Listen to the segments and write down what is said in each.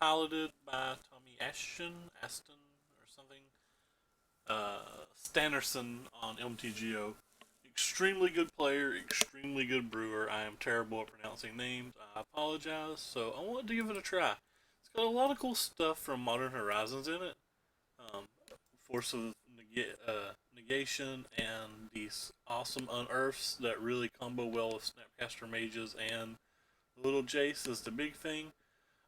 piloted by Tommy Aston or something. Stannerson on MTGO. Extremely good player, extremely good brewer. I am terrible at pronouncing names. I apologize. So I wanted to give it a try. It's got a lot of cool stuff from Modern Horizons in it. Um, Force of Negation and these awesome unearths that really combo well with Snapcaster Mages and Little Jace is the big thing.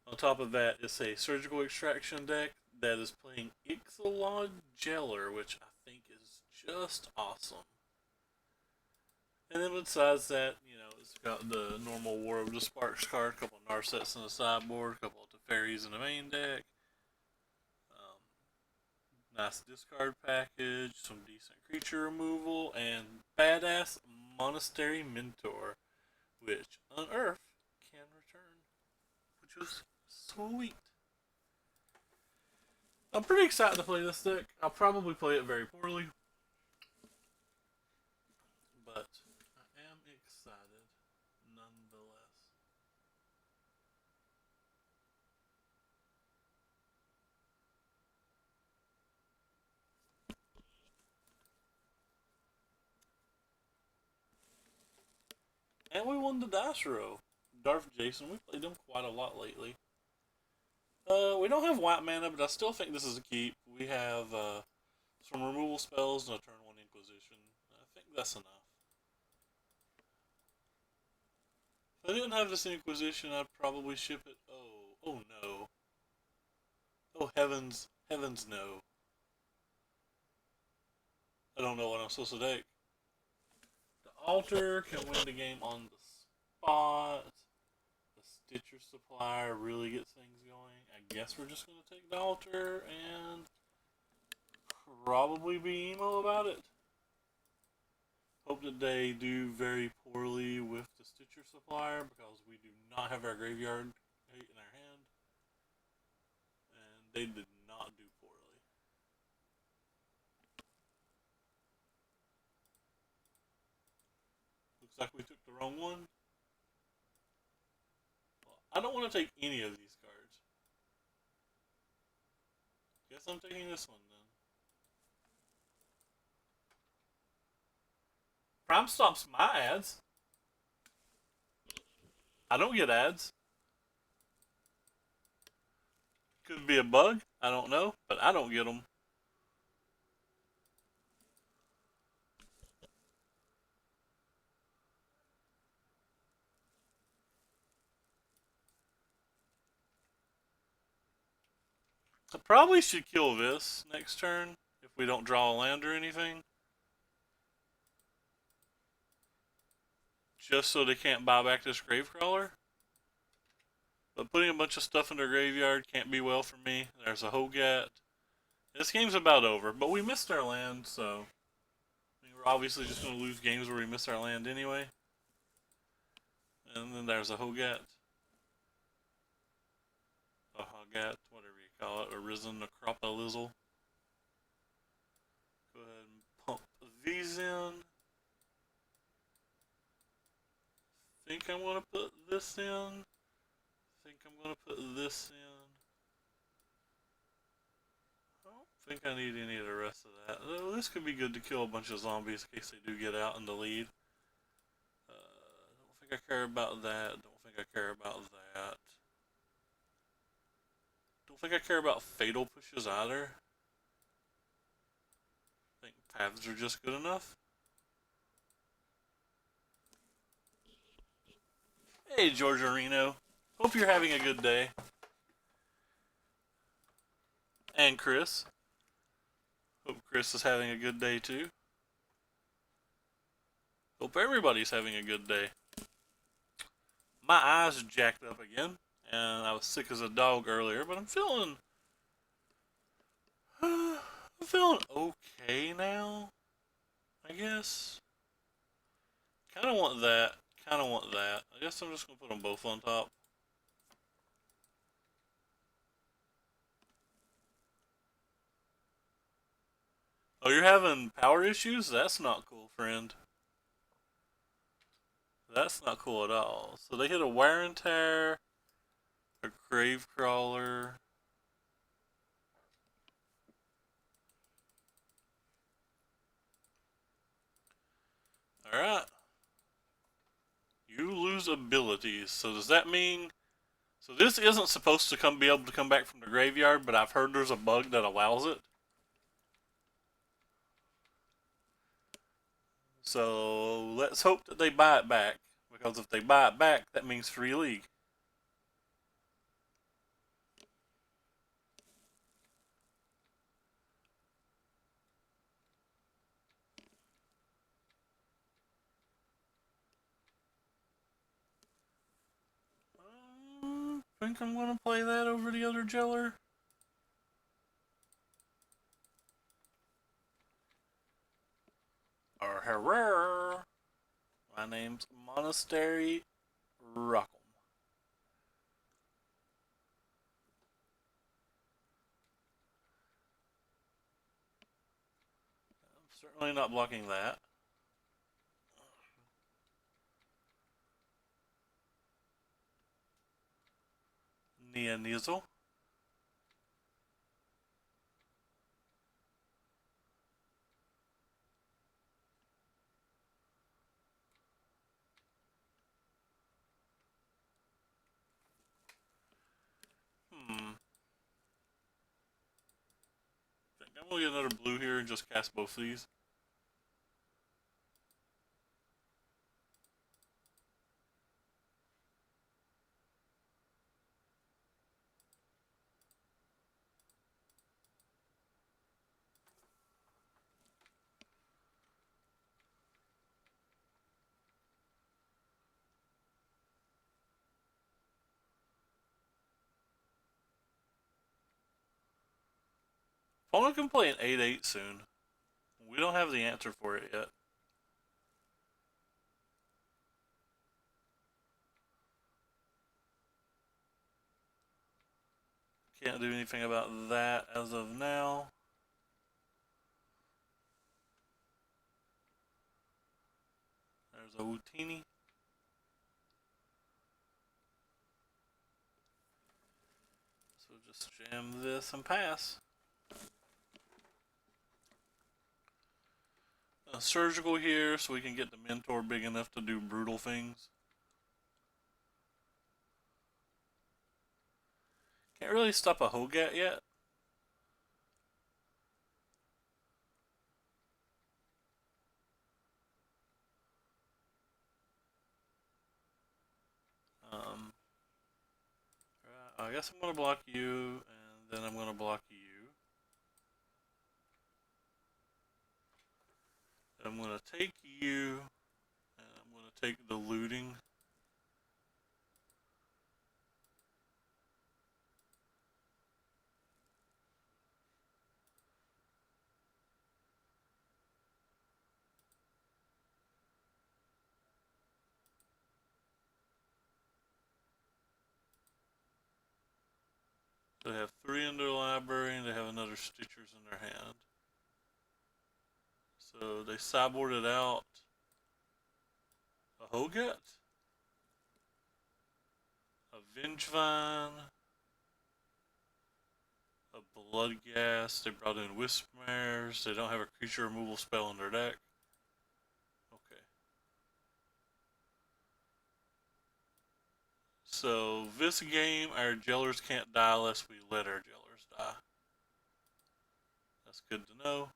On top of that, it's a surgical extraction deck that is playing Ixalod Jailer, which I think is just awesome. And then besides that, it's got the normal War of the Sparks card, a couple of Narsets in the sideboard, a couple of Teferis in the main deck. Nice discard package, some decent creature removal, and badass Monastery Mentor, which Unearth can return, which is sweet. I'm pretty excited to play this deck. I'll probably play it very poorly, but I am excited nonetheless. And we won the dice row. Darth Jason, we played him quite a lot lately. We don't have white mana, but I still think this is a keep. We have some removal spells and a turn one Inquisition. I think that's enough. If I didn't have this Inquisition, I'd probably ship it. Oh no. Oh heavens, heavens no. I don't know what I'm supposed to take. The Altar can win the game on the spot. The Stitcher Supplier really gets things going. I guess we're just going to take the Altar and probably be emo about it. Hope that they do very poorly with the Stitcher Supplier because we do not have our graveyard in our hand. And they did not do poorly. Looks like we took the wrong one. Well, I don't want to take any of these cards. Guess I'm taking this one then. Prime stops my ads. I don't get ads. Could be a bug. I don't know, but I don't get them. I probably should kill this next turn if we don't draw a land or anything. Just so they can't buy back this Gravecrawler. But putting a bunch of stuff in their graveyard can't be well for me. There's a Hogat. This game's about over, but we missed our land, so we're obviously just going to lose games where we miss our land anyway. And then there's a Hogat. A Hogat, whatever you call it. Arisen Acropalizzle. Go ahead and pump these in. Think I'm going to put this in. Think I'm going to put this in. I don't think I need any of the rest of that. Though this could be good to kill a bunch of zombies in case they do get out in the lead. Don't think I care about that. Don't think I care about that. Don't think I care about fatal pushes either. I think paths are just good enough. Hey, George Areno. Hope you're having a good day. And Chris. Hope Chris is having a good day too. Hope everybody's having a good day. My eyes jacked up again, and I was sick as a dog earlier, but I'm feeling I'm feeling okay now, I guess. Kind of want that. Kind of want that. I guess I'm just going to put them both on top. Oh, you're having power issues? That's not cool, friend. That's not cool at all. So they hit a wear and tear, a Gravecrawler. Alright. You lose abilities. So does that mean... So this isn't supposed to be able to come back from the graveyard, but I've heard there's a bug that allows it. So let's hope that they buy it back. Because if they buy it back, that means free league. Think I'm gonna play that over the other Jeller. Or Herrera. My name's Monastery Rockham. I'm certainly not blocking that. Nia Nizel. Think I'm gonna get another blue here and just cast both of these. Opponent can play an 8-8 soon. We don't have the answer for it yet. Can't do anything about that as of now. There's a Wutini. So just jam this and pass. A surgical here so we can get the mentor big enough to do brutal things. Can't really stop a Hogat yet. I guess I'm going to block you, and then I'm going to block you. I'm going to take you, and I'm going to take the looting. They have 3 in their library, and they have another Stitchers in their hand. So they sideboarded out a Hogat, a Vengevine, a Bloodghast. They brought in Wispmares. They don't have a creature removal spell in their deck. Okay. So this game, our Jellers can't die unless we let our Jellers die. That's good to know.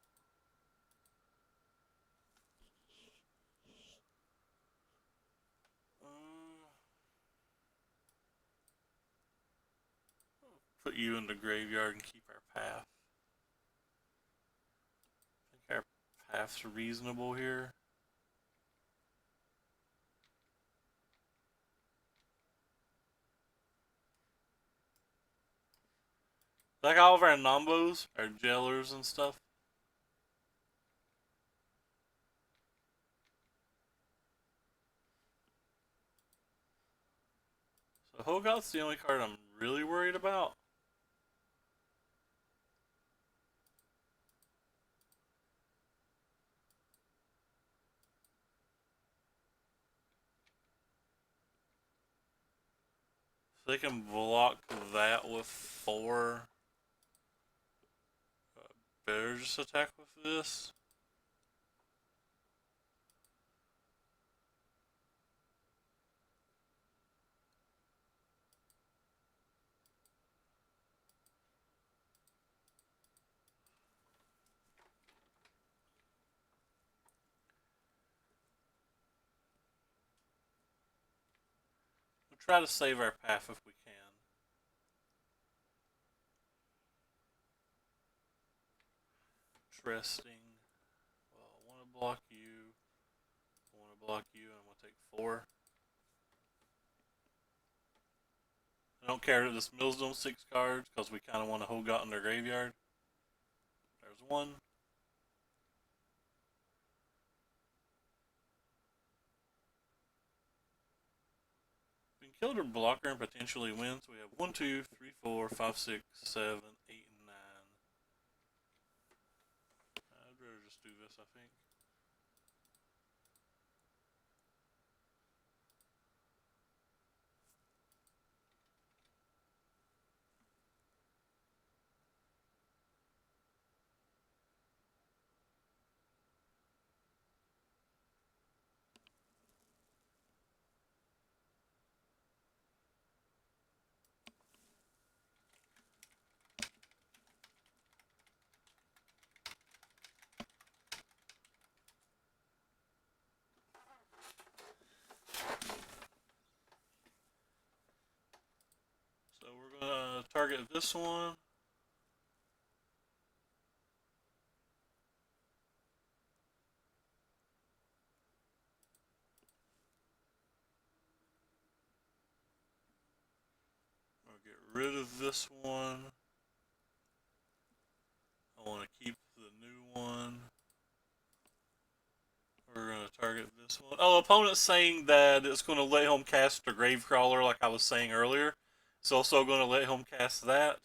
Put you in the graveyard and keep our path. I think our path's reasonable here. Like all of our Nombos, our Jailers and stuff. So Hogarth's the only card I'm really worried about. If they can block that with 4, better just attack with this. We'll try to save our path if we can. Interesting. Well, I want to block you. I want to block you, and I'm going to take 4. I don't care that this mills them 6 cards because we kind of want to hold out in their graveyard. There's 1. We can kill their blocker and potentially win. So we have 1, 2, 3, 4, 5, 6, 7, 8, and 9. I'd rather just do this, I think. So we're going to target this one. I'll get rid of this one. I want to keep the new one. We're going to target this one. Oh, opponent's saying that it's going to let him cast the Gravecrawler like I was saying earlier. It's also going to let him cast that.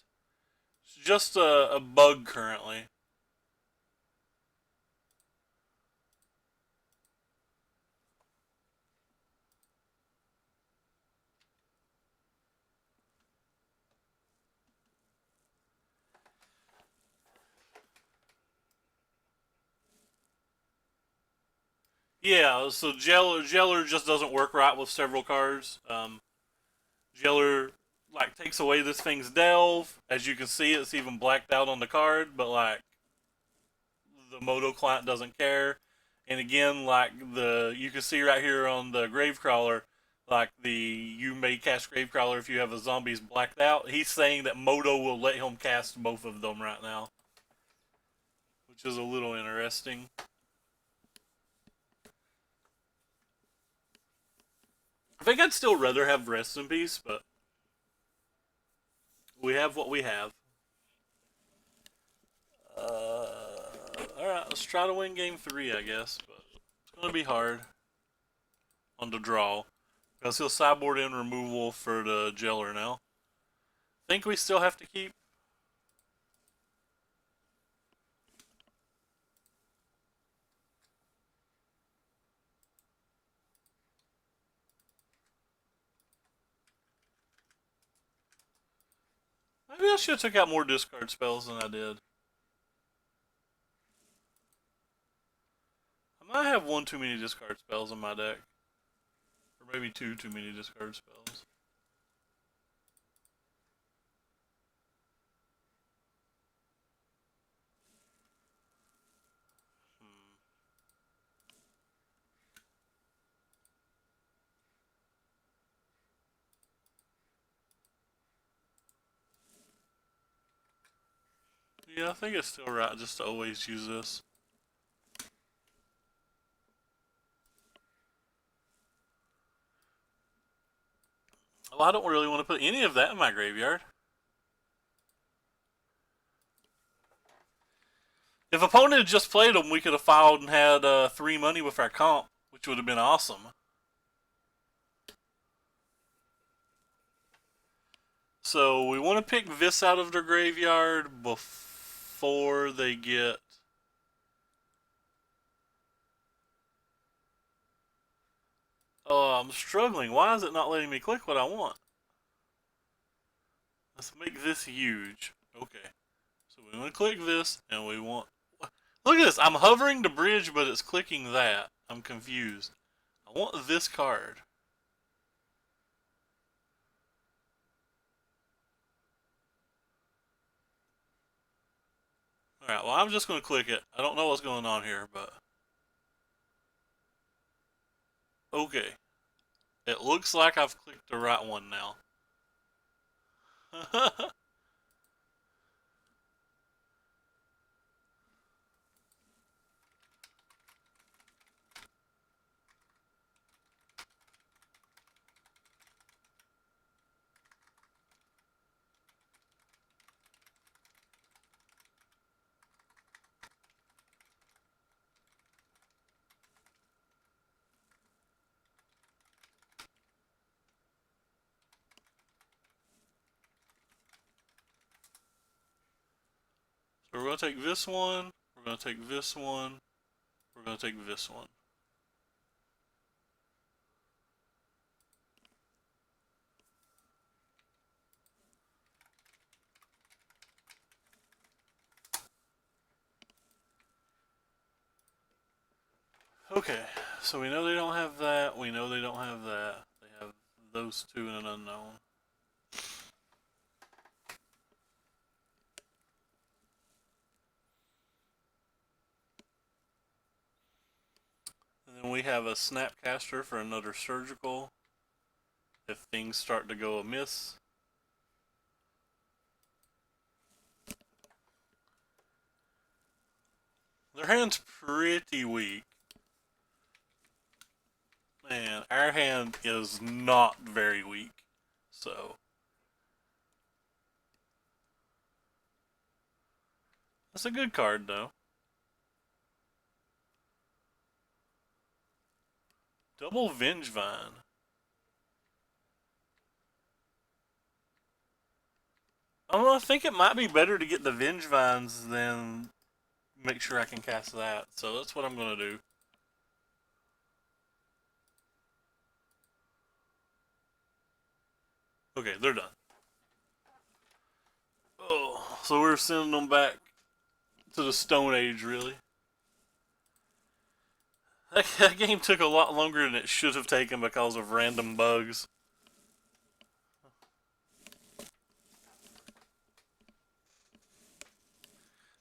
It's just a bug currently. Yeah, so Jeller just doesn't work right with several cards. Jeller like takes away this thing's delve. As you can see, it's even blacked out on the card, but like the Moto client doesn't care. And again, like you can see right here on the Gravecrawler, like you may cast Gravecrawler if you have a zombies blacked out. He's saying that Moto will let him cast both of them right now, which is a little interesting. I think I'd still rather have Rest in Peace, but we have what we have. Alright, let's try to win game 3, I guess, but it's going to be hard on the draw because he'll sideboard in removal for the Jeller now. Think we still have to keep? Maybe I should have took out more discard spells than I did. I might have one too many discard spells in my deck. Or maybe two too many discard spells. Hmm. Yeah, I think it's still right just to always use this. Well, I don't really want to put any of that in my graveyard. If opponent had just played them, we could have filed and had 3 money with our comp, which would have been awesome. So we want to pick this out of their graveyard before they get. Oh, I'm struggling. Why is it not letting me click what I want? Let's make this huge. Okay. So we want to click this, and we want... Look at this! I'm hovering the bridge, but it's clicking that. I'm confused. I want this card. Alright, well I'm just going to click it. I don't know what's going on here, but... Okay. It looks like I've clicked the right one now. So we're going to take this one, we're going to take this one, we're going to take this one. Okay, so we know they don't have that, we know they don't have that. They have those two in an unknown. And then we have a Snapcaster for another surgical. If things start to go amiss. Their hand's pretty weak. Man, our hand is not very weak. So. That's a good card, though. Double Vengevine. I don't know, I think it might be better to get the Vengevines than make sure I can cast that. So that's what I'm going to do. Okay, they're done. Oh, so we're sending them back to the Stone Age, really. That game took a lot longer than it should have taken because of random bugs.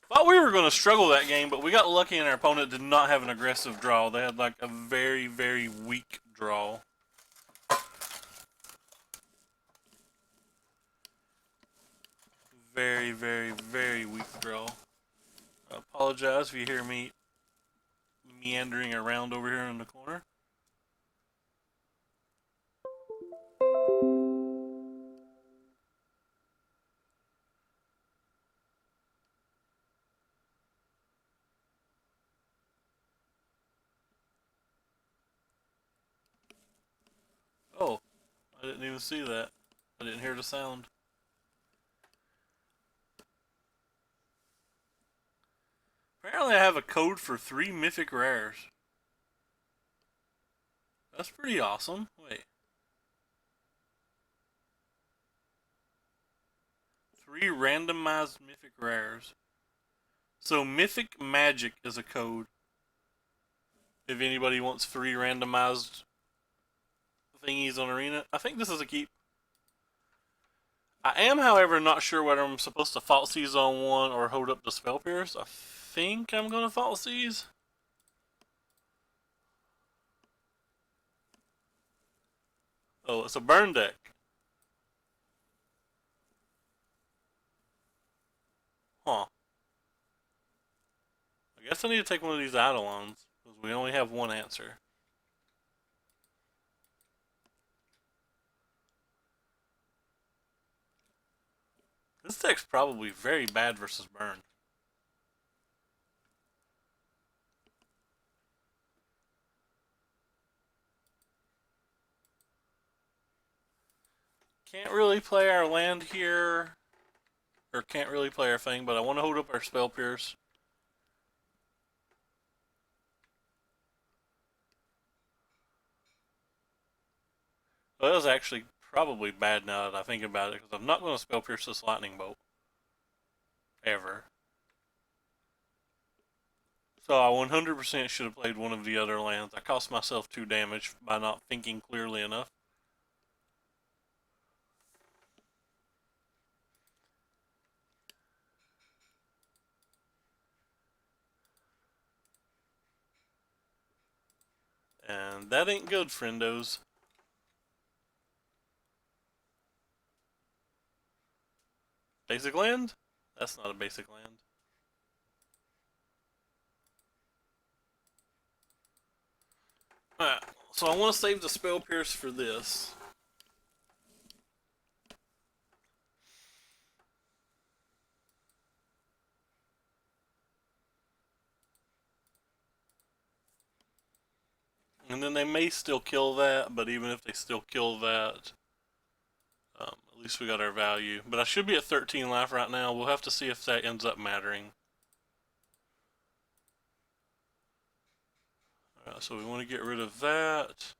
Thought we were going to struggle that game, but we got lucky and our opponent did not have an aggressive draw. They had like a very, very weak draw. Very, very, very weak draw. I apologize if you hear me meandering around over here in the corner. Oh, I didn't even see that. I didn't hear the sound. Apparently I have a code for 3 mythic rares. That's pretty awesome. Wait. 3 randomized mythic rares. So Mythic Magic is a code. If anybody wants 3 randomized thingies on Arena. I think this is a keep. I am, however, not sure whether I'm supposed to Fault Seize on one or hold up the Spell Pierce. I think I'm going to Fault Seize. Oh, it's a burn deck. Huh. I guess I need to take one of these Eidolons, because we only have one answer. This deck's probably very bad versus burn. Can't really play our land here, or can't really play our thing, but I want to hold up our Spell Pierce. Well, that was actually probably bad now that I think about it, because I'm not going to spell pierce this lightning bolt. Ever. So I 100% should have played one of the other lands. I cost myself 2 damage by not thinking clearly enough. And that ain't good, friendos. Basic land? That's not a basic land. Alright, so I want to save the spell pierce for this. And then they may still kill that, but even if they still kill that, at least we got our value. But I should be at 13 life right now. We'll have to see if that ends up mattering. Alright, so we want to get rid of that.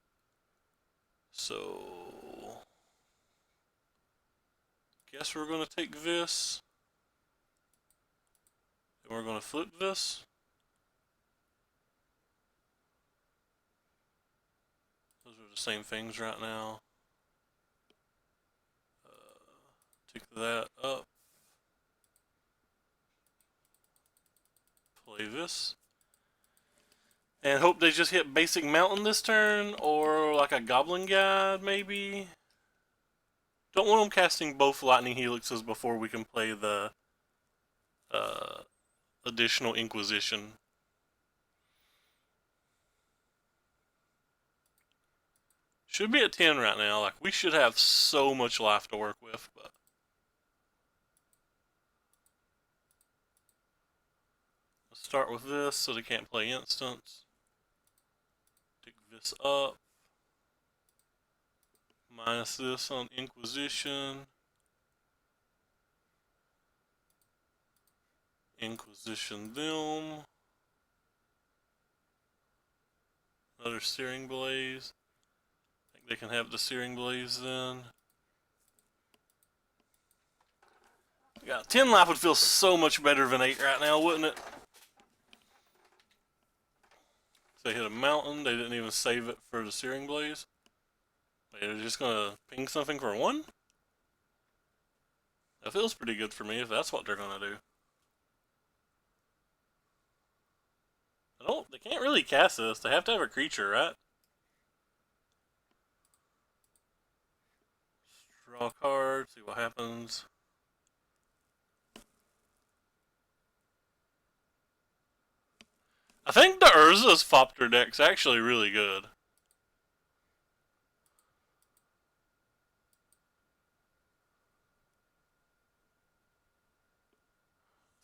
So, guess we're going to take this. And we're going to flip this. Those are the same things right now. Take that up. Play this. And hope they just hit basic mountain this turn, or like a goblin guide maybe. Don't want them casting both lightning helixes before we can play the additional inquisition. Should be at 10 right now. Like, we should have so much life to work with, but let's start with this so they can't play instants. Take this up. Minus this on Inquisition. Inquisition them. Another Searing Blaze. I think they can have the Searing Blaze then. Yeah, 10 life would feel so much better than 8 right now, wouldn't it? They hit a mountain, they didn't even save it for the Searing Blaze. They're just gonna ping something for 1? That feels pretty good for me if that's what they're gonna do. They can't really cast this. They have to have a creature, right? Draw a card, see what happens. I think the Urza's Fopter deck's actually really good.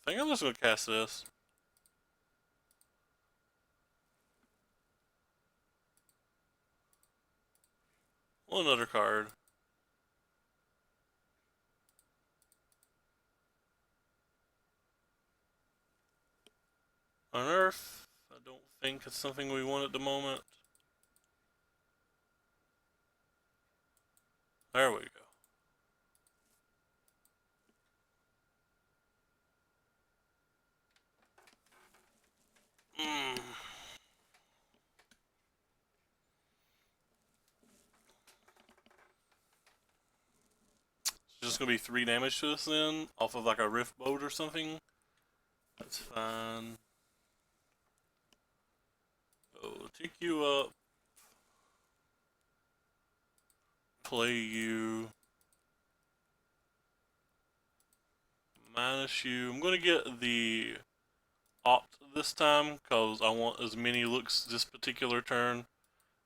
I think I'm just gonna cast this. One other card. Unearth. I don't think it's something we want at the moment. There we go. Just gonna be 3 damage to us then, off of like a Rift Bolt or something. That's fine. So, take you up. Play you. Minus you. I'm gonna get the opt this time, because I want as many looks this particular turn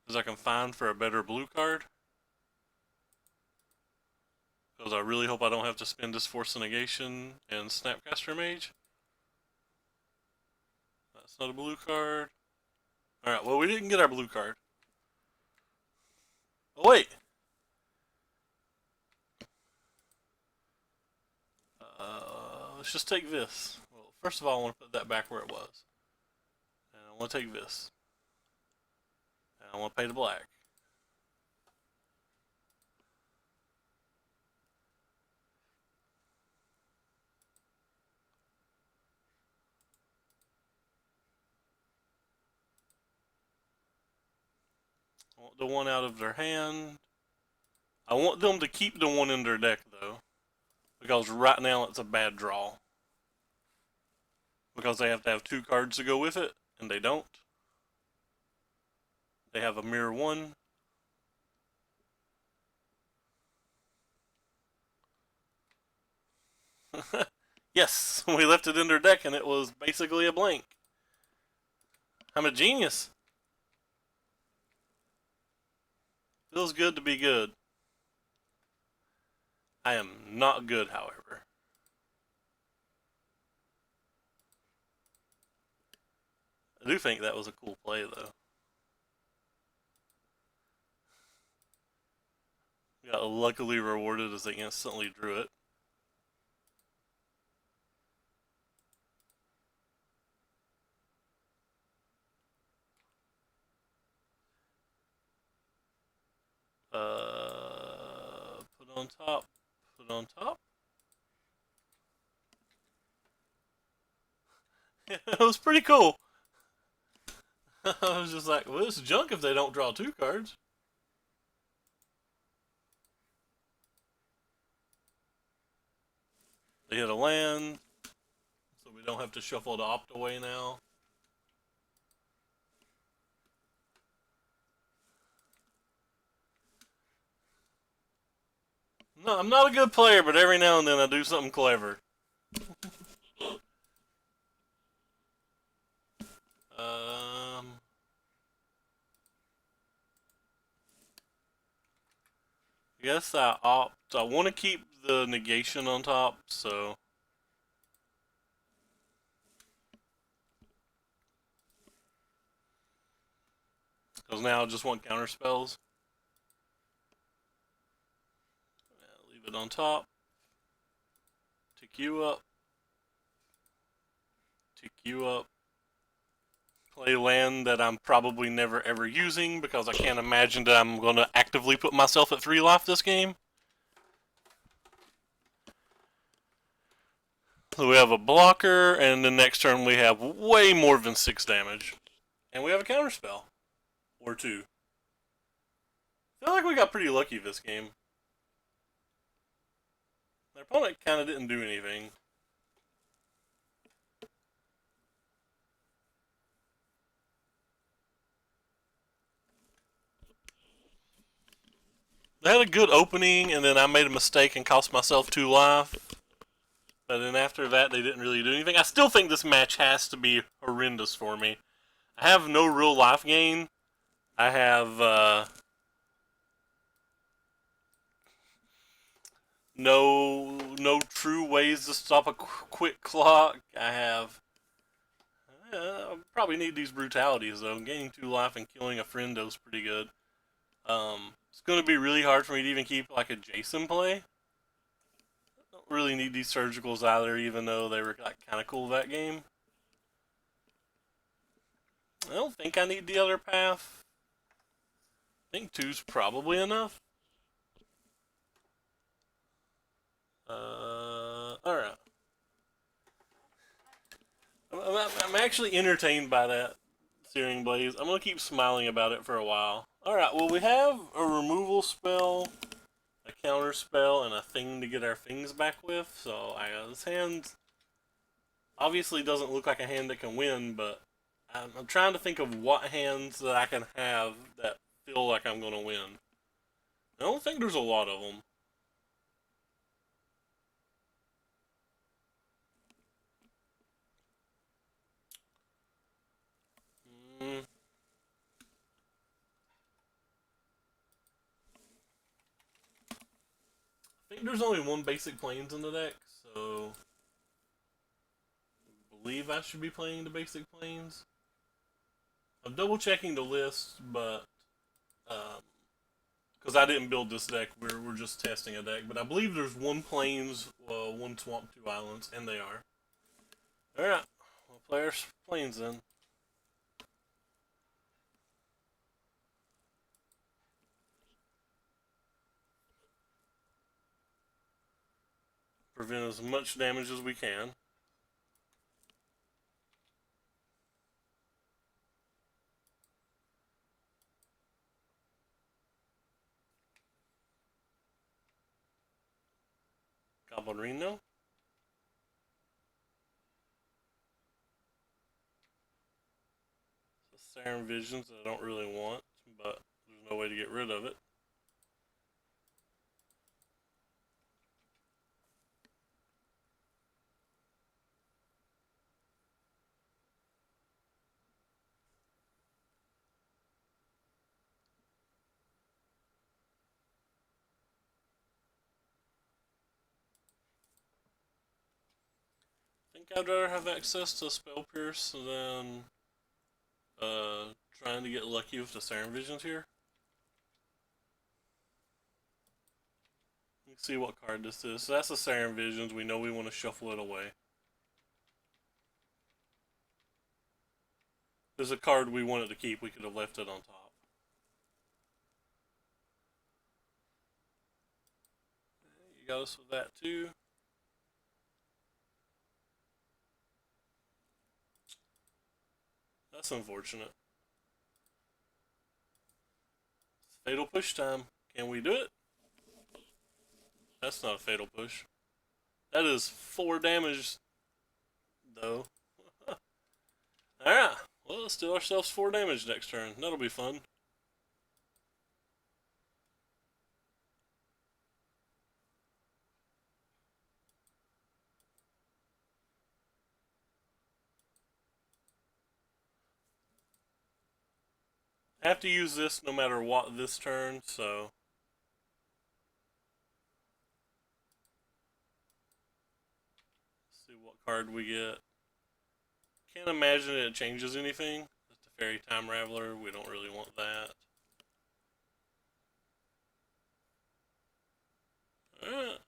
as I can find for a better blue card. Because I really hope I don't have to spend this Force of Negation and Snapcaster Mage. That's not a blue card. Alright, well, we didn't get our blue card. Oh, wait! Let's just take this. Well, first of all, I want to put that back where it was. And I want to take this. And I want to pay the black. want the one out of their hand. I want them to keep the one in their deck, though. Because right now it's a bad draw. Because they have to have 2 cards to go with it, and they don't. They have a mirror 1. Yes, we left it in their deck and it was basically a blank. I'm a genius. Feels good to be good. I am not good, however. I do think that was a cool play, though. Got luckily rewarded as they instantly drew it. Put on top. Put on top. It was pretty cool. I was just like, well, it's junk if they don't draw 2 cards. They hit a land, so we don't have to shuffle the opt away now. No, I'm not a good player, but every now and then I do something clever. I guess I opt. I want to keep the negation on top, so. Because now I just want counter spells. Leave it on top. Tick you up. Tick you up. Play land that I'm probably never ever using because I can't imagine that I'm going to actively put myself at 3 life this game. So we have a blocker, and the next turn we have way more than 6 damage. And we have a counter spell. Or 2. I feel like we got pretty lucky this game. Their opponent kind of didn't do anything. They had a good opening, and then I made a mistake and cost myself 2 life. But then after that, they didn't really do anything. I still think this match has to be horrendous for me. I have no real life gain. I have no true ways to stop a quick clock. I have. I probably need these brutalities though. Gaining 2 life and killing a friendo is pretty good. It's going to be really hard for me to even keep like a Jason play. Don't really need these surgicals either, even though they were like kind of cool that game. I don't think I need the other path. I think 2's probably enough. Alright. I'm actually entertained by that Searing Blaze. I'm going to keep smiling about it for a while. Alright, well we have a removal spell, a counter spell, and a thing to get our things back with. So this hand obviously doesn't look like a hand that can win, but I'm trying to think of what hands that I can have that feel like I'm going to win. I don't think there's a lot of them. I think there's only 1 basic planes in the deck, so I believe I should be playing the basic planes. I'm double checking the list, but because I didn't build this deck, we're just testing a deck. But I believe there's 1 plains, 1 swamp, 2 islands, and they are. Alright, we'll play our plains then. Prevent as much damage as we can. Ballerino. Siren Visions that I don't really want, but there's no way to get rid of it. I think I'd rather have access to Spell Pierce than trying to get lucky with the Siren Visions here. Let's see what card this is. So that's the Siren Visions. We know we want to shuffle it away. There's a card we wanted to keep. We could have left it on top. You got us with that too. That's unfortunate. It's fatal push time. Can we do it? That's not a fatal push. That is 4 damage, though. Alright. Well, let's do ourselves 4 damage next turn. That'll be fun. I have to use this no matter what this turn, so... Let's see what card we get. Can't imagine it changes anything. That's the Fairy Time Raveler. We don't really want that. Alright.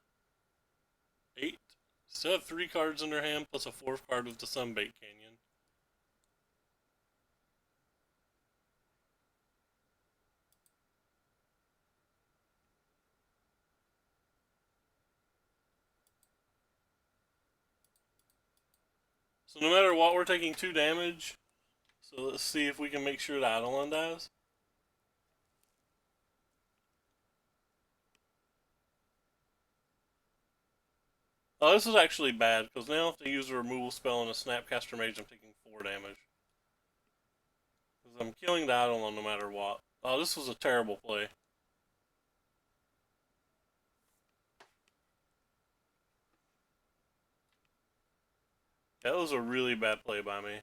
8. Still have 3 cards in their hand, plus a 4th card with the Sunbait Canyon. So no matter what, we're taking 2 damage. So let's see if we can make sure the Eidolon dies. Oh, this is actually bad, because now if they use a removal spell and a Snapcaster Mage, I'm taking 4 damage. Because I'm killing the Eidolon no matter what. Oh, this was a terrible play. That was a really bad play by me. I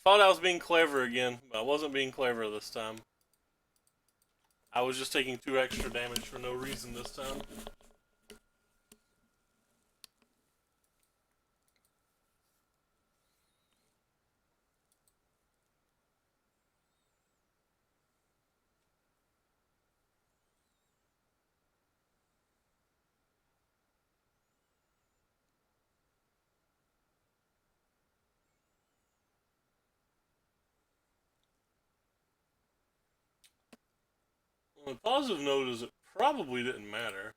thought I was being clever again, but I wasn't being clever this time. I was just taking 2 extra damage for no reason this time. Well, the positive note is it probably didn't matter.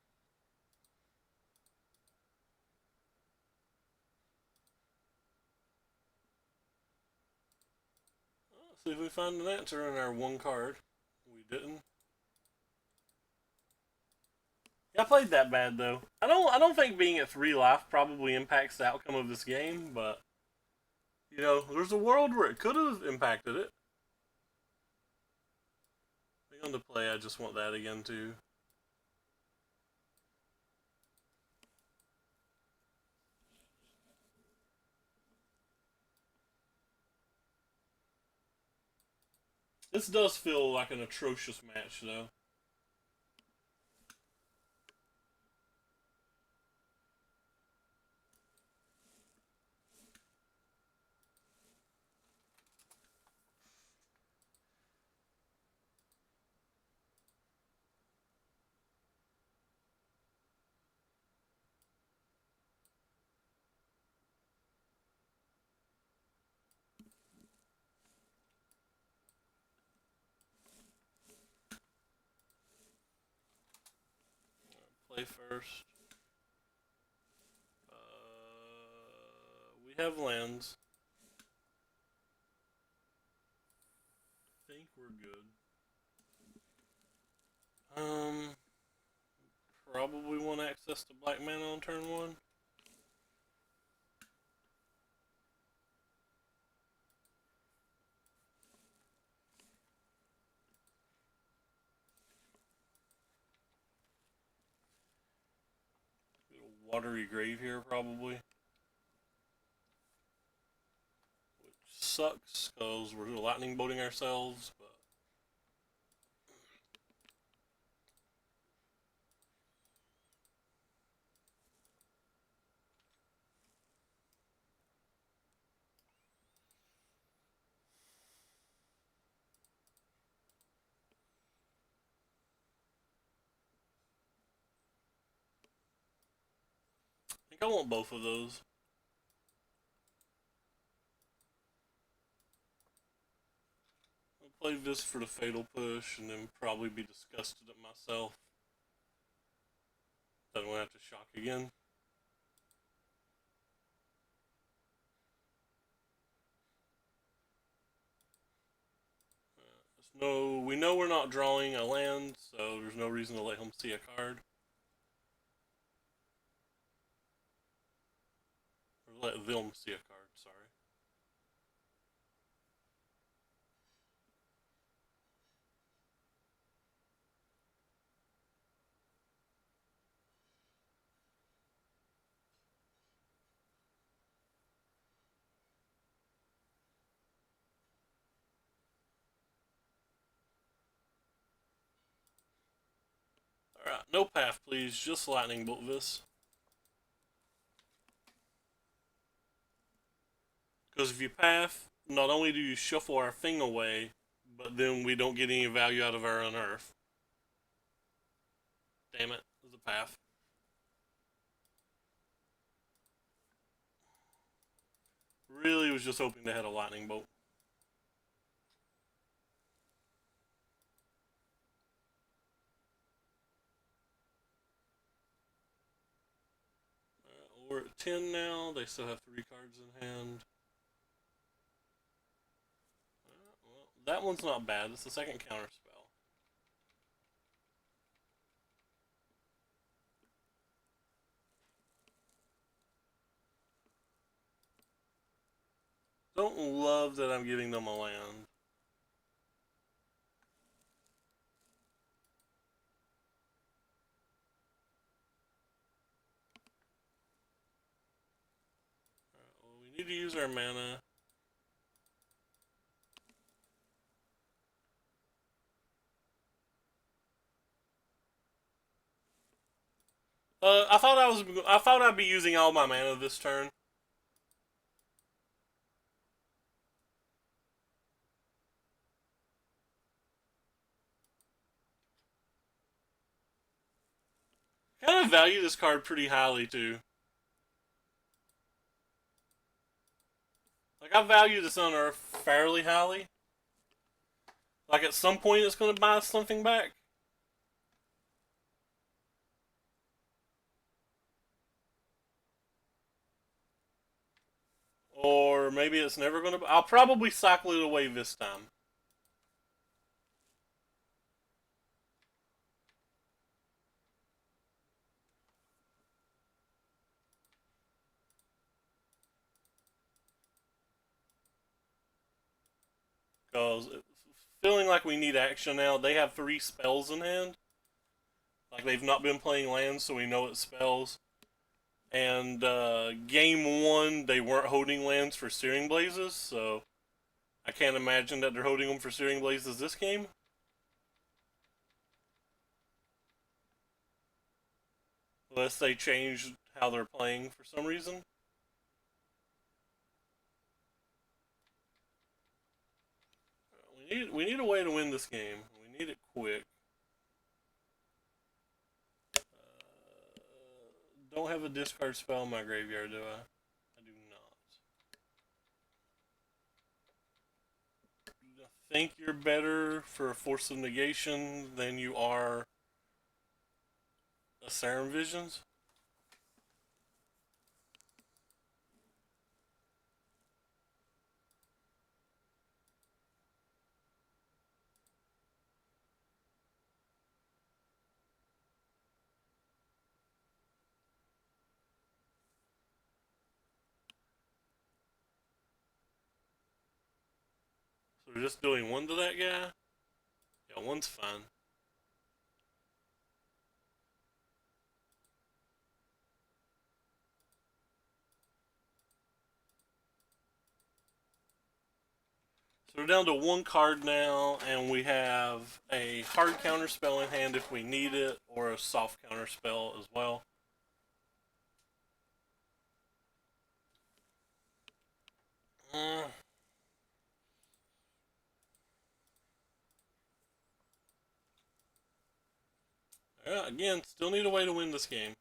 Let's see if we find an answer in our 1 card. We didn't. Yeah, I played that bad though. I don't think being at 3 life probably impacts the outcome of this game, but you know, there's a world where it could have impacted it. On the play, I just want that again too. This does feel like an atrocious match though. Play first. We have lands. I think we're good. probably want access to black mana on turn 1. Get a watery grave here, probably. Which sucks, because we're lightning bolting ourselves, but I think I want both of those. I'll play this for the fatal push, and then probably be disgusted at myself. Then we'll have to shock again. No, we know we're not drawing a land, so there's no reason to let him see a card. Or let them see a card, sorry. Alright, no path, please. Just lightning bolt this. Because if you path, not only do you shuffle our thing away, but then we don't get any value out of our unearth. Damn it, there's a path. Really was just hoping they had a lightning bolt. We're at 10 now. They still have 3 cards in hand. Well, that one's not bad. It's the second counter spell. Don't love that I'm giving them a land. Right, well, we need to use our mana. I thought I'd be using all my mana this turn. Kind of value this card pretty highly too. Like I value this unearth fairly highly. Like at some point it's going to buy something back. Or maybe it's never going to. I'll probably cycle it away this time. Because feeling like we need action now. They have 3 spells in hand. Like they've not been playing lands, so we know it's spells. And game 1, they weren't holding lands for Searing Blazes, so I can't imagine that they're holding them for Searing Blazes this game. Unless they change how they're playing for some reason. We need a way to win this game. We need it quick. Don't have a discard spell in my graveyard, do I? I do not. I think you're better for a Force of Negation than you are a Serum Visions. we're just doing one to that guy? Yeah, one's fine. So we're down to one card now, and we have a hard counter spell in hand if we need it, or a soft counter spell as well. Yeah, again, still need a way to win this game.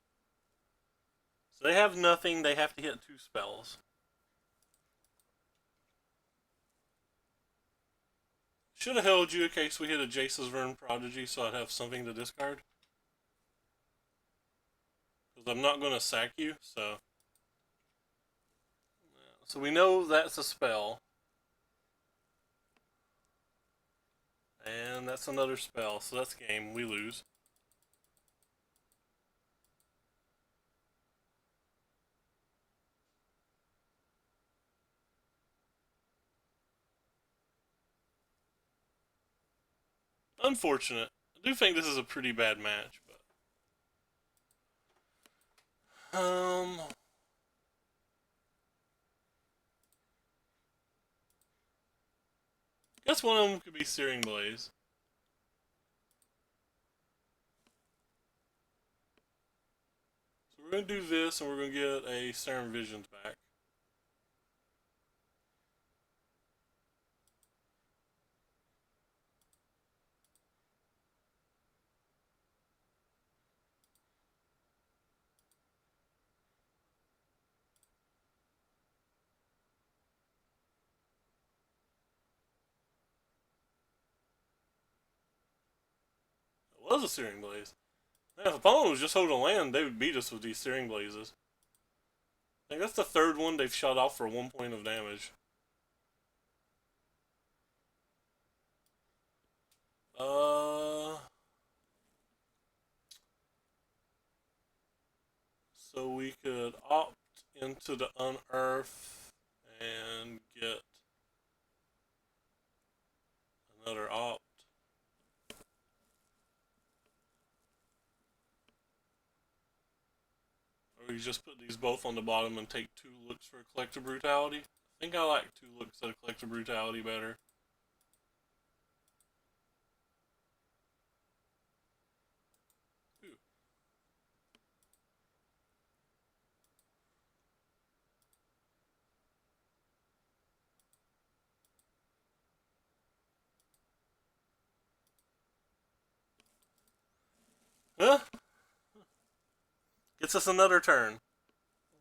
So they have nothing, they have to hit 2 spells. Should have held you in case we hit a Jace's Vern Prodigy so I'd have something to discard. Because I'm not going to sack you, so. So we know that's a spell. And that's another spell, so that's game. We lose. Unfortunate. I do think this is a pretty bad match, but guess one of them could be Searing Blaze. So we're gonna do this, and we're gonna get a Serum Visions back. It was a Searing Blaze. Yeah, if opponent was just holding land, they would beat us with these Searing Blazes. I think that's the third one they've shot off for 1 point of damage. So we could opt into the Unearth and get another opt. Or we just put these both on the bottom and take 2 looks for Collective Brutality. I think I like 2 looks at a Collective Brutality better. Ooh. Huh? Gets us another turn.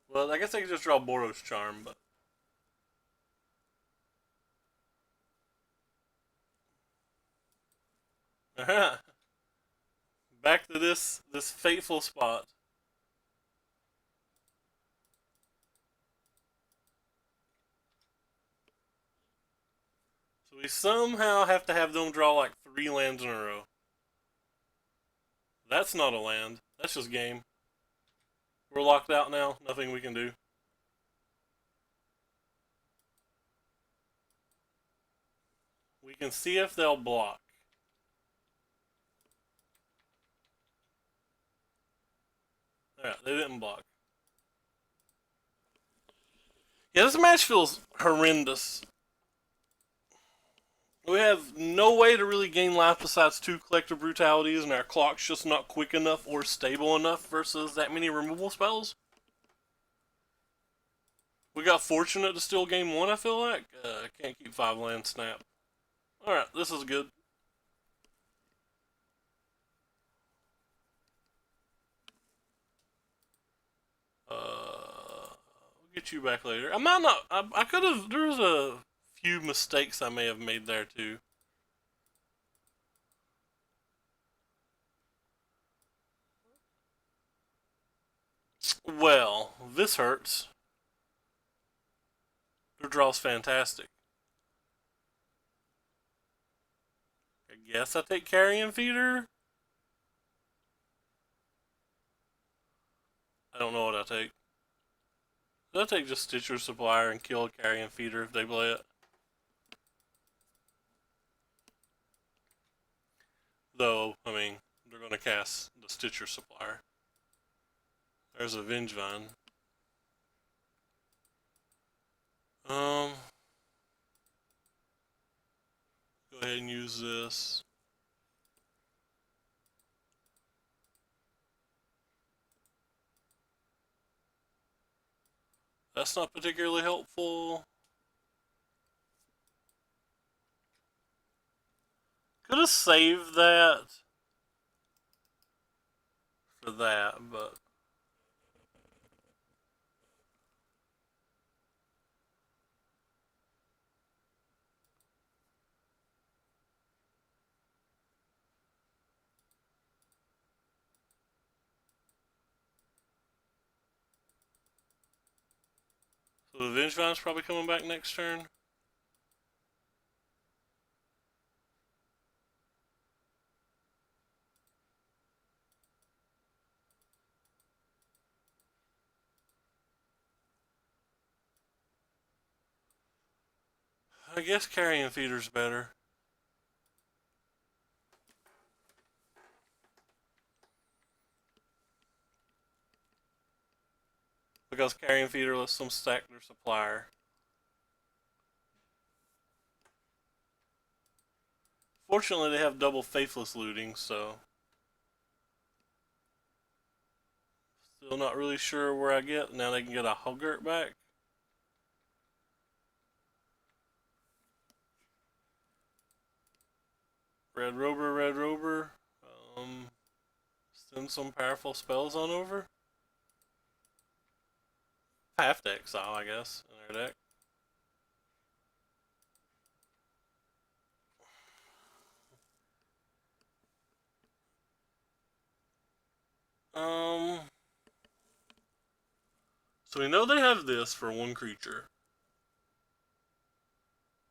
Well, I guess I could just draw Boros Charm, but. Back to this fateful spot. So we somehow have to have them draw like 3 lands in a row. That's not a land. That's just game. We're locked out now. Nothing we can do. We can see if they'll block. Yeah, they didn't block. Yeah, this match feels horrendous. We have no way to really gain life besides 2 Collective Brutalities, and our clock's just not quick enough or stable enough versus that many removal spells. We got fortunate to steal game 1, I feel like. Can't keep 5 land snap. Alright, this is good. We'll get you back later. I might not. I could have. There was a few mistakes I may have made there too. Well, this hurts. Their draw's fantastic. I guess I take Carrion Feeder. I don't know what I take. I take just Stitcher Supplier and kill Carrion Feeder if they play it? Though, I mean, they're going to cast the Stitcher Supplier. There's a Vengevine. Go ahead and use this. That's not particularly helpful. Could have saved that for that, but so the Vengevine's probably coming back next turn. I guess Carrion Feeder's better. Because Carrion Feeder lets them stack their supplier. Fortunately, they have double Faithless Looting, so still not really sure where I get. Now they can get a Hogurt back. Red Rover, Red Rover. Send some powerful spells on over. Half to exile, I guess, in their deck. Um, so we know they have this for one creature.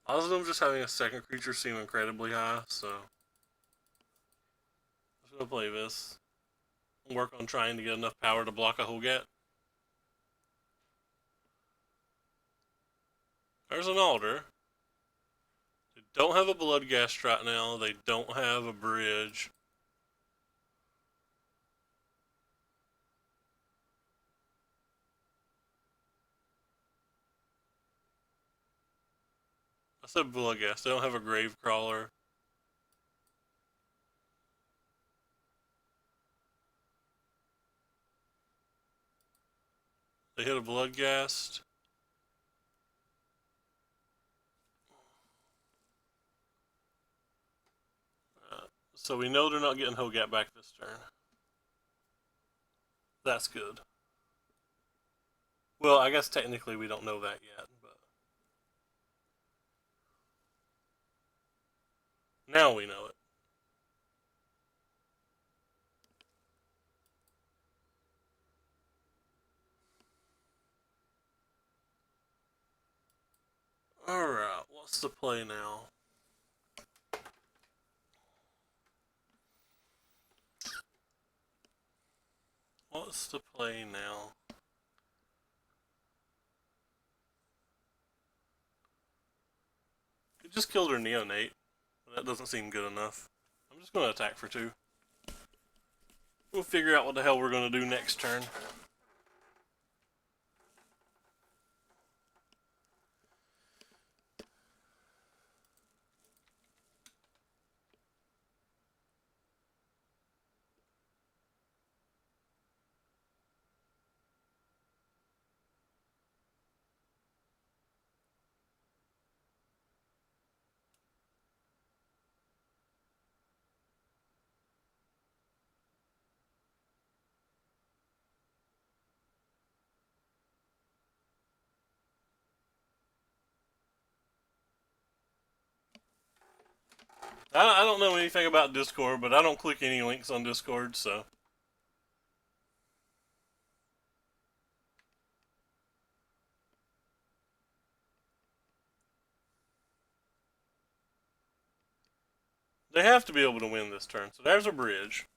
Odds of them just having a second creature seem incredibly high, so I'm just gonna play this. Work on trying to get enough power to block a Hogat. There's an Alder. They don't have a Bloodghast right now. They don't have a bridge. I said Bloodghast. They don't have a Gravecrawler. They hit a Bloodghast. So we know they're not getting Hogat back this turn. That's good. Well, I guess technically we don't know that yet, but now we know it. Alright, what's the play now? What's the play now? He just killed her Neonate. That doesn't seem good enough. I'm just going to attack for 2. We'll figure out what the hell we're going to do next turn. I don't know anything about Discord, but I don't click any links on Discord, so. They have to be able to win this turn. So there's a bridge.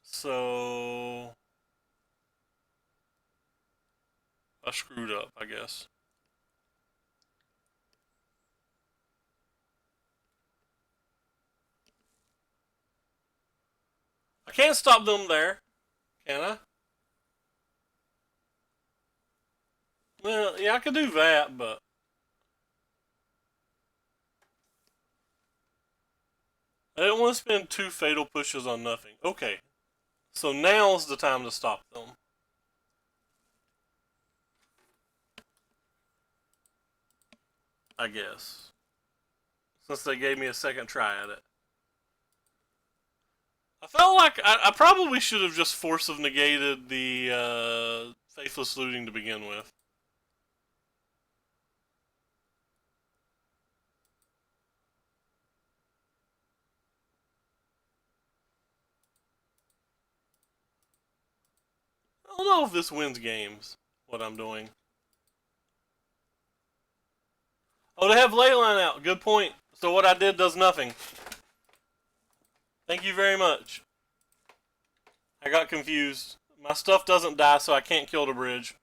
So I screwed up, I guess. can't stop them there, can I? Well, yeah, I could do that, but I didn't want to spend 2 fatal pushes on nothing. Okay, so now's the time to stop them. I guess. Since they gave me a second try at it. I felt like I probably should have just force of negated the faithless looting to begin with. I don't know if this wins games, what I'm doing. Oh, they have Leyline out. Good point. So what I did does nothing. Thank you very much. I got confused. My stuff doesn't die, so I can't kill the bridge.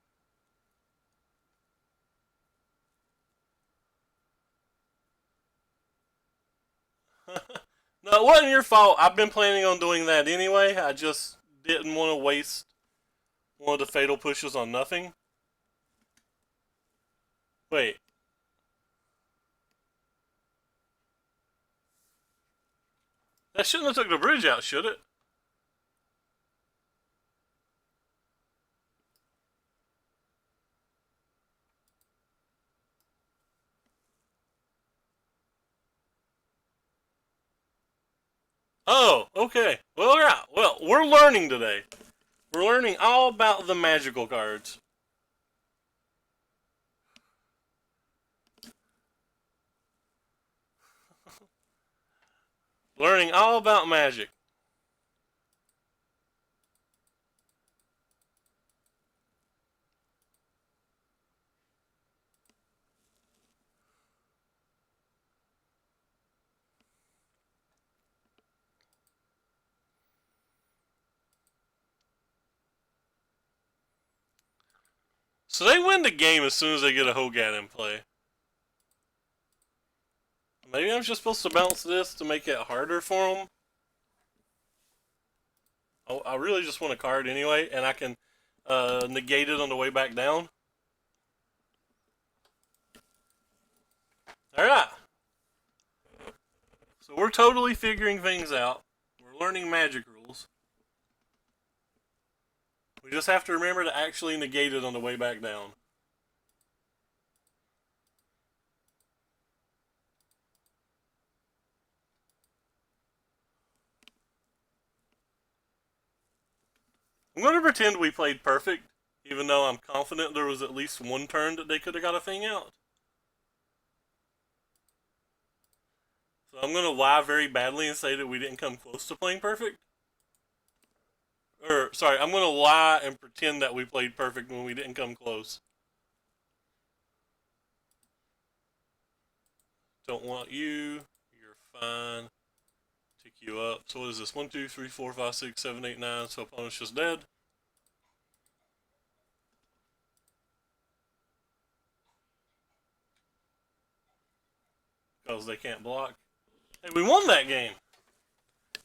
No, it wasn't your fault. I've been planning on doing that anyway. I just didn't want to waste one of the fatal pushes on nothing. Wait. That shouldn't have took the bridge out, should it? Oh, okay. Well, yeah. Well, we're learning today. We're learning all about the magical cards. Learning all about magic. So they win the game as soon as they get a Hogat in play. Maybe I'm just supposed to bounce this to make it harder for them. Oh, I really just want a card anyway, and I can negate it on the way back down. Alright. So we're totally figuring things out. We're learning magic rules. We just have to remember to actually negate it on the way back down. I'm going to pretend we played perfect, even though I'm confident there was at least one turn that they could have got a thing out. So I'm going to lie very badly and say that we didn't come close to playing perfect. Or, sorry, I'm going to lie and pretend that we played perfect when we didn't come close. Don't want you. You're fine. Tick you up. So what is this? 1, 2, 3, 4, 5, 6, 7, 8, 9. So opponent's just dead. Because they can't block. Hey, we won that game.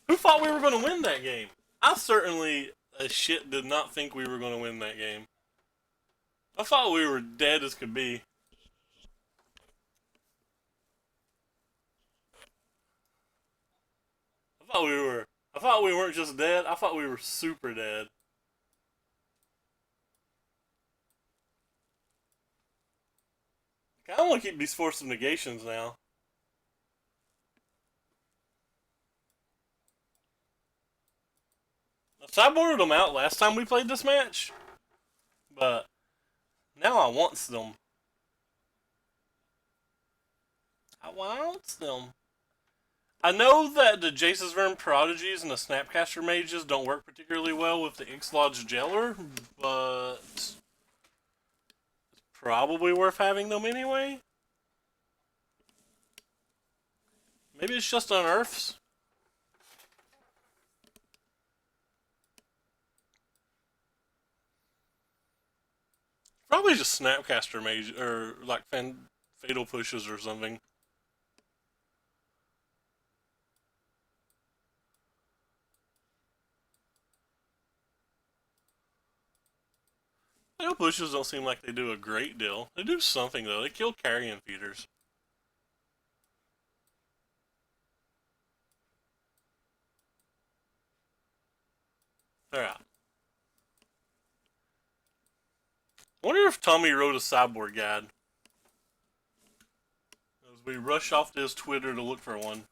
Who thought we were going to win that game? I certainly, as shit, did not think we were going to win that game. I thought we were dead as could be. I thought we weren't just dead. I thought we were super dead. I want to keep these force of negations now. So I boarded them out last time we played this match, but now I want them. I want them. I know that the Jace's Vern Prodigies and the Snapcaster Mages don't work particularly well with the Ixlodge Jailer, but it's probably worth having them anyway. Maybe it's just unearths. Probably just Snapcaster Mage, or like Fatal Pushes or something. Tail bushes don't seem like they do a great deal. They do something though. They kill carrion feeders. They're out. I wonder if Tommy wrote a sideboard guide. As we rush off to his Twitter to look for one.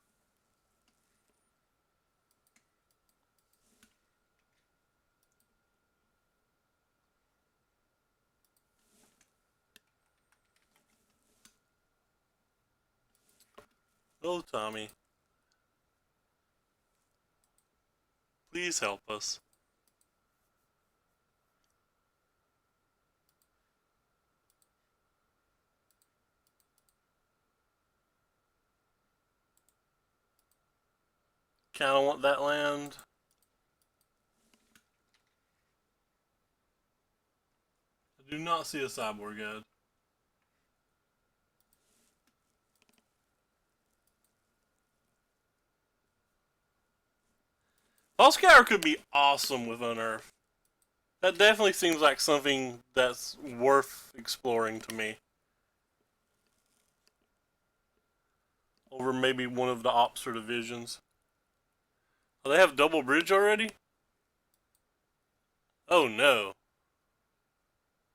Oh, Tommy. Please help us. Kinda want that land. I do not see a sideboard guide. Scour could be awesome with Unearth. That definitely seems like something that's worth exploring to me. Over maybe one of the ops or divisions. Oh, they have double bridge already? Oh no.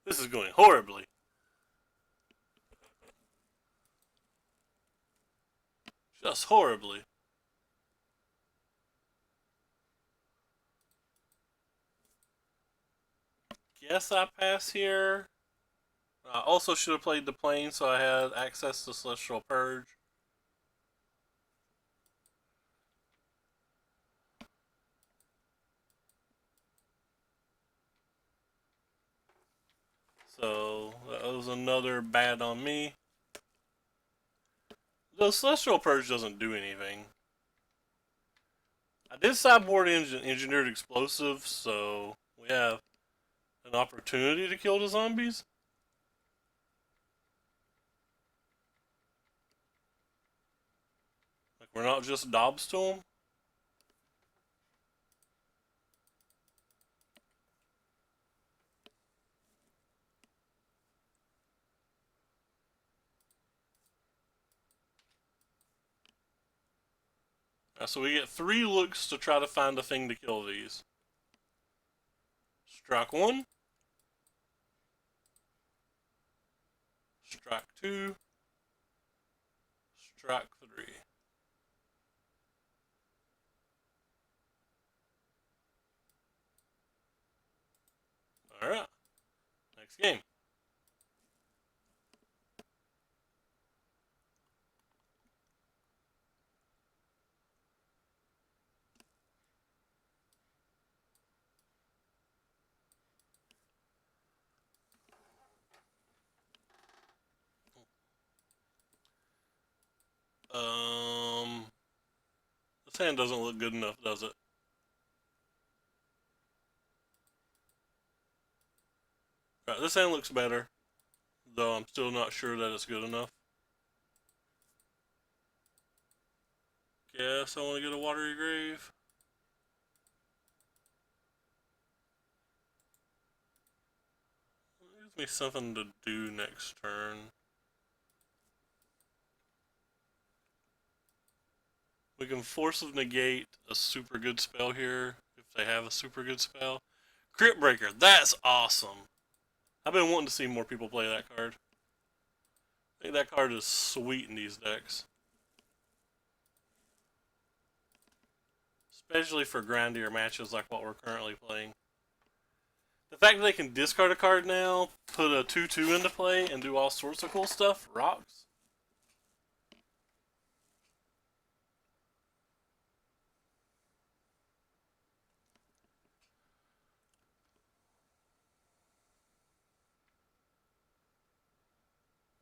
This is going horribly. Just horribly. Guess I pass here. I also should have played the plane so I had access to Celestial Purge. So that was another bad on me. The Celestial Purge doesn't do anything. I did sideboard engineered explosives, so we have an opportunity to kill the zombies. Like we're not just Dobbs to them. So we get 3 looks to try to find a thing to kill these. Strike 1. Strike 2. Strike 3. Alright. Next game. This hand doesn't look good enough, does it? Right, this hand looks better, though I'm still not sure that it's good enough. Guess I want to get a watery grave. Gives me something to do next turn. We can force of negate a super good spell here, if they have a super good spell. Crypt Breaker, that's awesome. I've been wanting to see more people play that card. I think that card is sweet in these decks. Especially for grindier matches like what we're currently playing. The fact that they can discard a card now, put a 2/2 into play, and do all sorts of cool stuff rocks.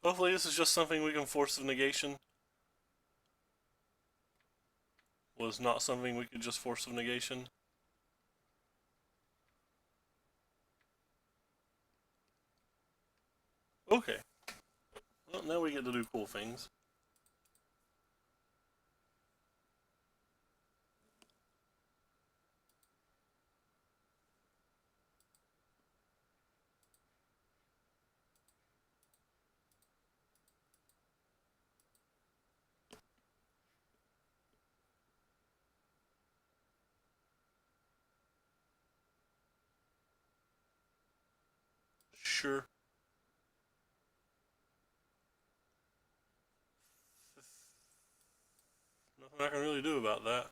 Hopefully this is just something we can force of negation. Was not something we could just force of negation. Okay. Well, now we get to do cool things. future. Nothing I can really do about that.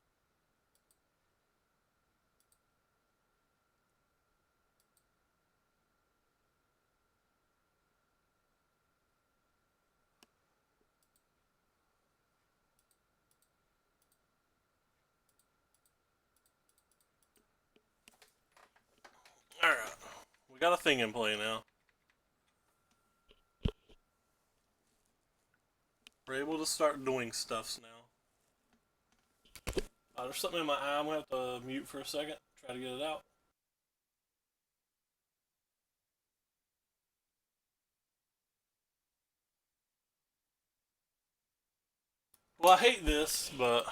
Alright. We got a thing in play now. We're able to start doing stuffs now. There's something in my eye. I'm going to have to mute for a second. Try to get it out. Well, I hate this, but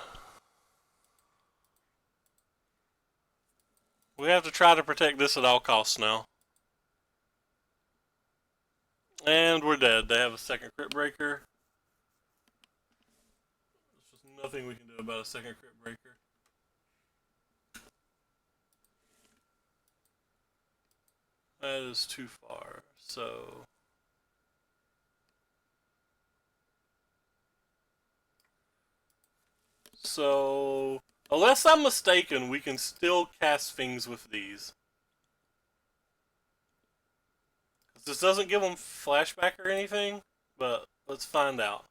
we have to try to protect this at all costs now. And we're dead. They have a second crit breaker. There's just nothing we can do about a second crit breaker. That is too far. So, unless I'm mistaken, we can still cast things with these. This doesn't give them flashback or anything, but let's find out.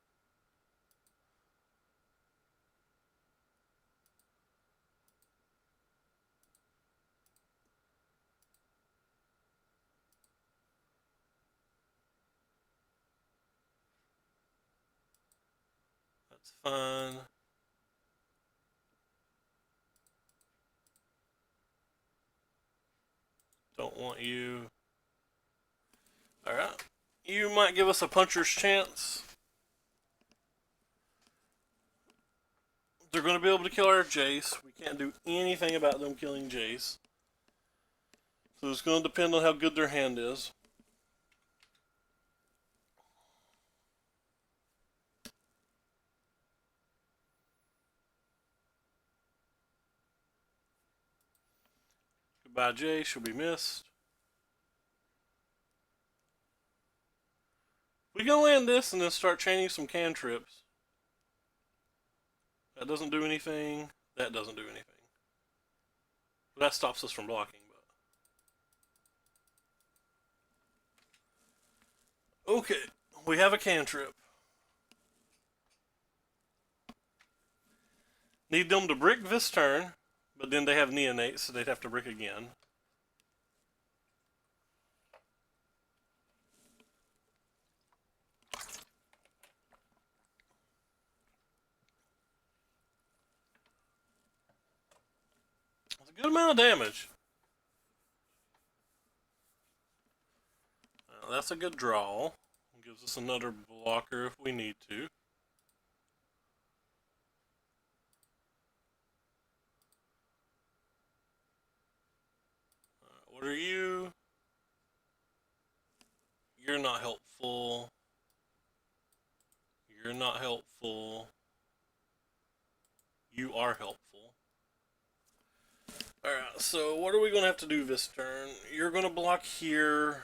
That's fine. Don't want you. Alright. You might give us a puncher's chance. They're going to be able to kill our Jace. We can't do anything about them killing Jace. So it's going to depend on how good their hand is. Goodbye, Jace. You'll be missed. We can land this and then start chaining some cantrips. That doesn't do anything. That doesn't do anything. That stops us from blocking. But okay, we have a cantrip. Need them to brick this turn, but then they have neonates, so they'd have to brick again. That's a good amount of damage. That's a good draw. Gives us another blocker if we need to. What are you? You're not helpful. You're not helpful. You are helpful. Alright, so what are we going to have to do this turn? You're going to block here.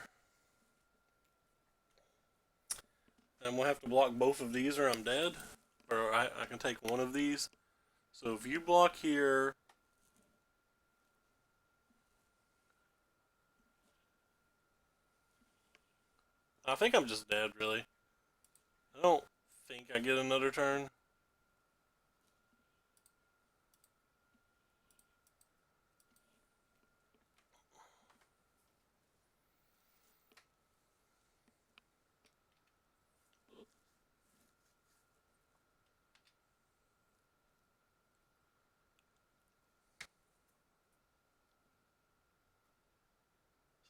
And we'll have to block both of these or I'm dead. Or I can take one of these. So if you block here... I think I'm just dead, really. I don't think I get another turn.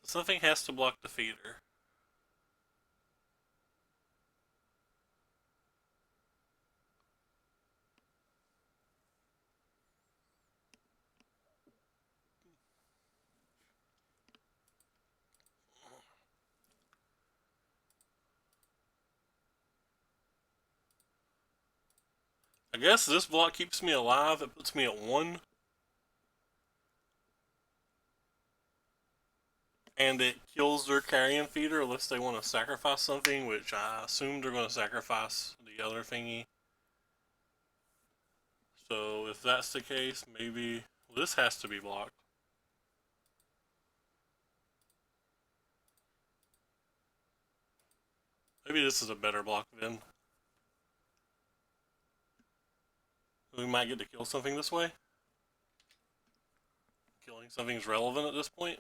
Something has to block the feeder. I guess this block keeps me alive. It puts me at 1. and it kills their carrion feeder unless they want to sacrifice something, which I assume they're going to sacrifice the other thingy. So if that's the case, maybe this has to be blocked. Maybe this is a better block then. We might get to kill something this way. Killing something's relevant at this point.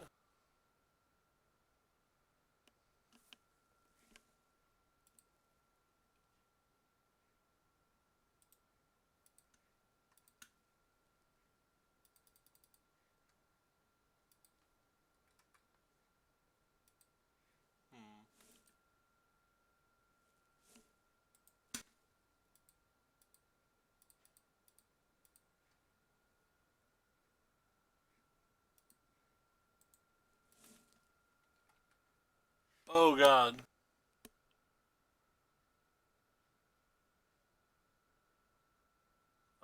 Hmm. Oh god.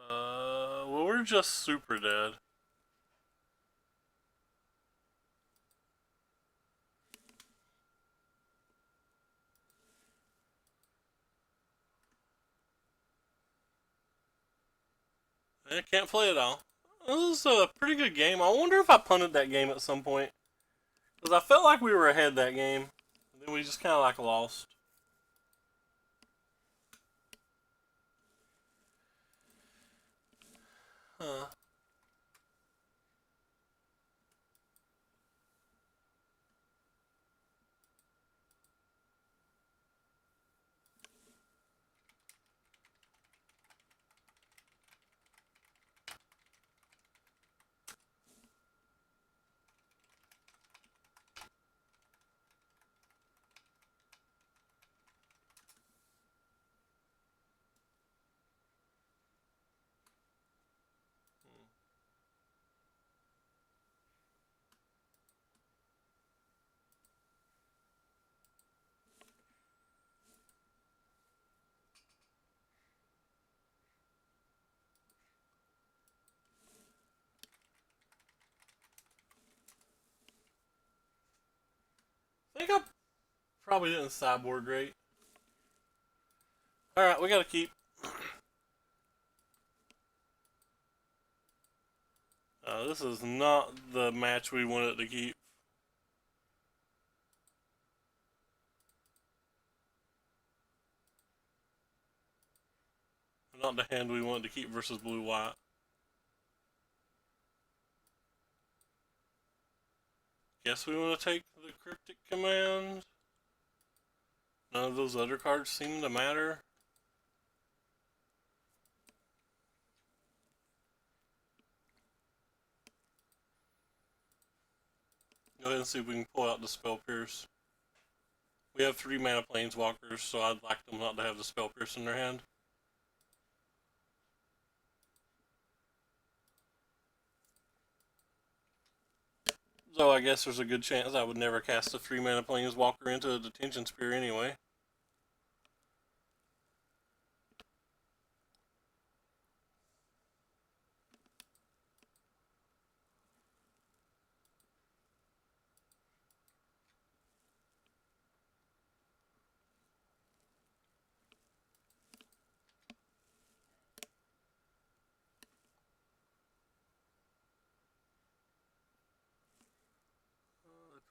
Well, we're just super dead. I can't play it all. This is a pretty good game. I wonder if I punted that game at some point. Because I felt like we were ahead that game. And then we just kind of like lost. Huh. I think I probably didn't sideboard great. Alright, we gotta keep. This is not the match we wanted to keep. Not the hand we wanted to keep versus blue-white. Guess we want to take the cryptic command. None of those other cards seem to matter. Go ahead and see if we can pull out the Spell Pierce. We have 3 mana planeswalkers, so I'd like them not to have the Spell Pierce in their hand. So I guess there's a good chance I would never cast a 3 mana planeswalker into a Detention Spear anyway.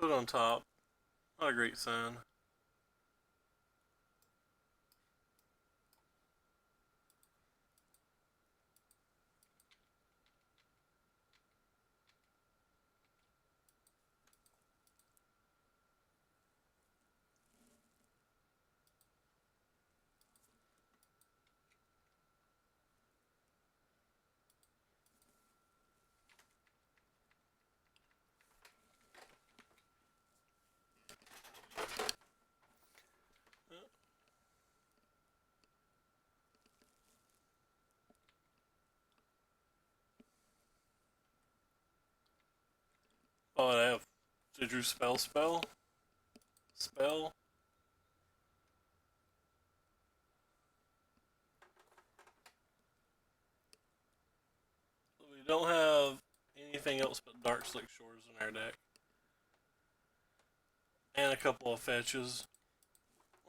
They put it on top. Not a great sign. Oh, I have. Did you spell? Spell? We don't have anything else but Dark Slick Shores in our deck. and a couple of fetches.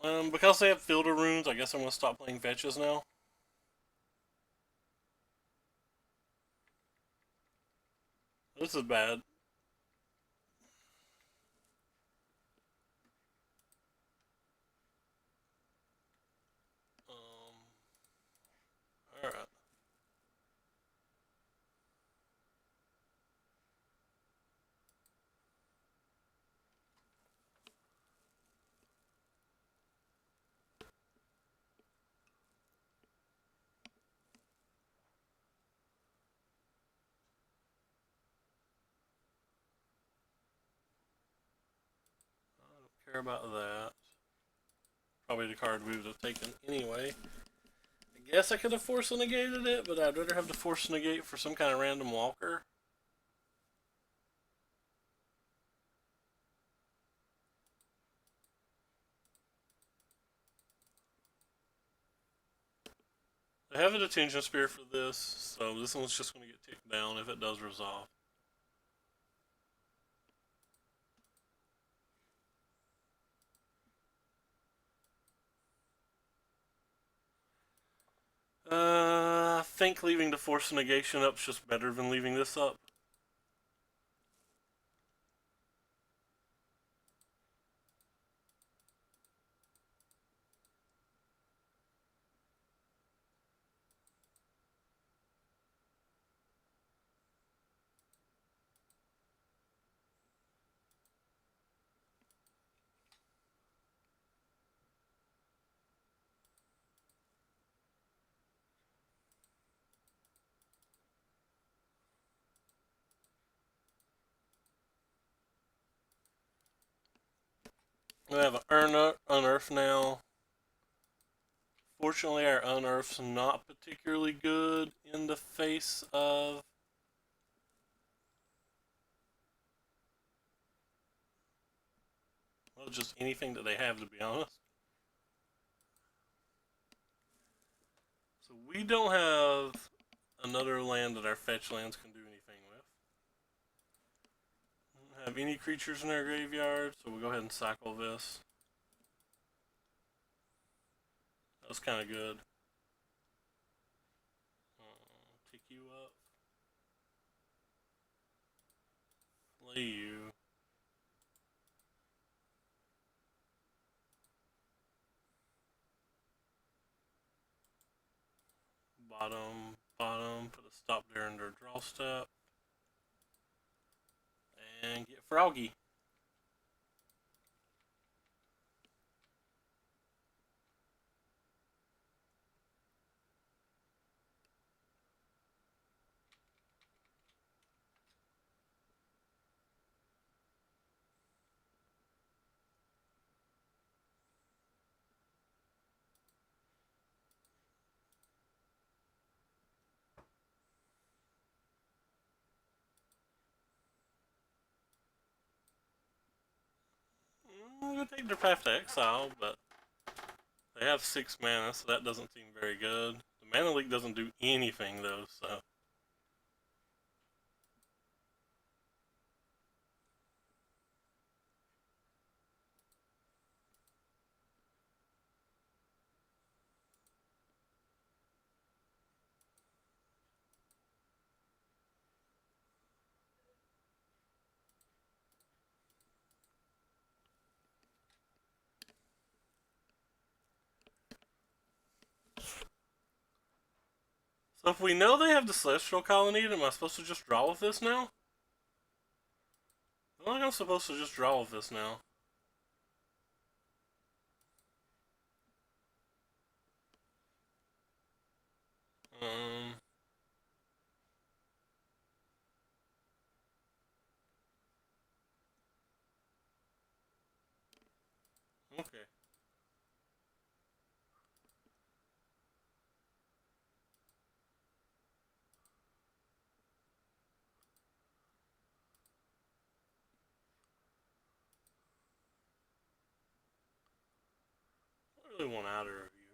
Because they have filter runes, I guess I'm gonna stop playing fetches now. This is bad. Alright. I don't care about that. Probably the card we would have taken anyway. I guess I could have force negated it, but I'd rather have the force negate for some kind of random walker. I have a detention spear for this, so this one's just going to get ticked down if it does resolve. I think leaving the force negation up is just better than leaving this up. We have an unearth now. Fortunately, our unearth's not particularly good in the face of well, just anything that they have, to be honest. So we don't have another land that our fetch lands can do anything with. We don't have any creatures in our graveyard, so we'll go ahead and cycle this. That was kind of good. Tick you up. Play you. Bottom, put a stop there under draw step. And get Froggy. I'm gonna take their path to exile, but they have 6 mana, so that doesn't seem very good. The mana leak doesn't do anything though, so. So if we know they have the Celestial Colony, am I supposed to just draw with this now? I think I'm supposed to just draw with this now. Um. Okay. I don't really want either of you.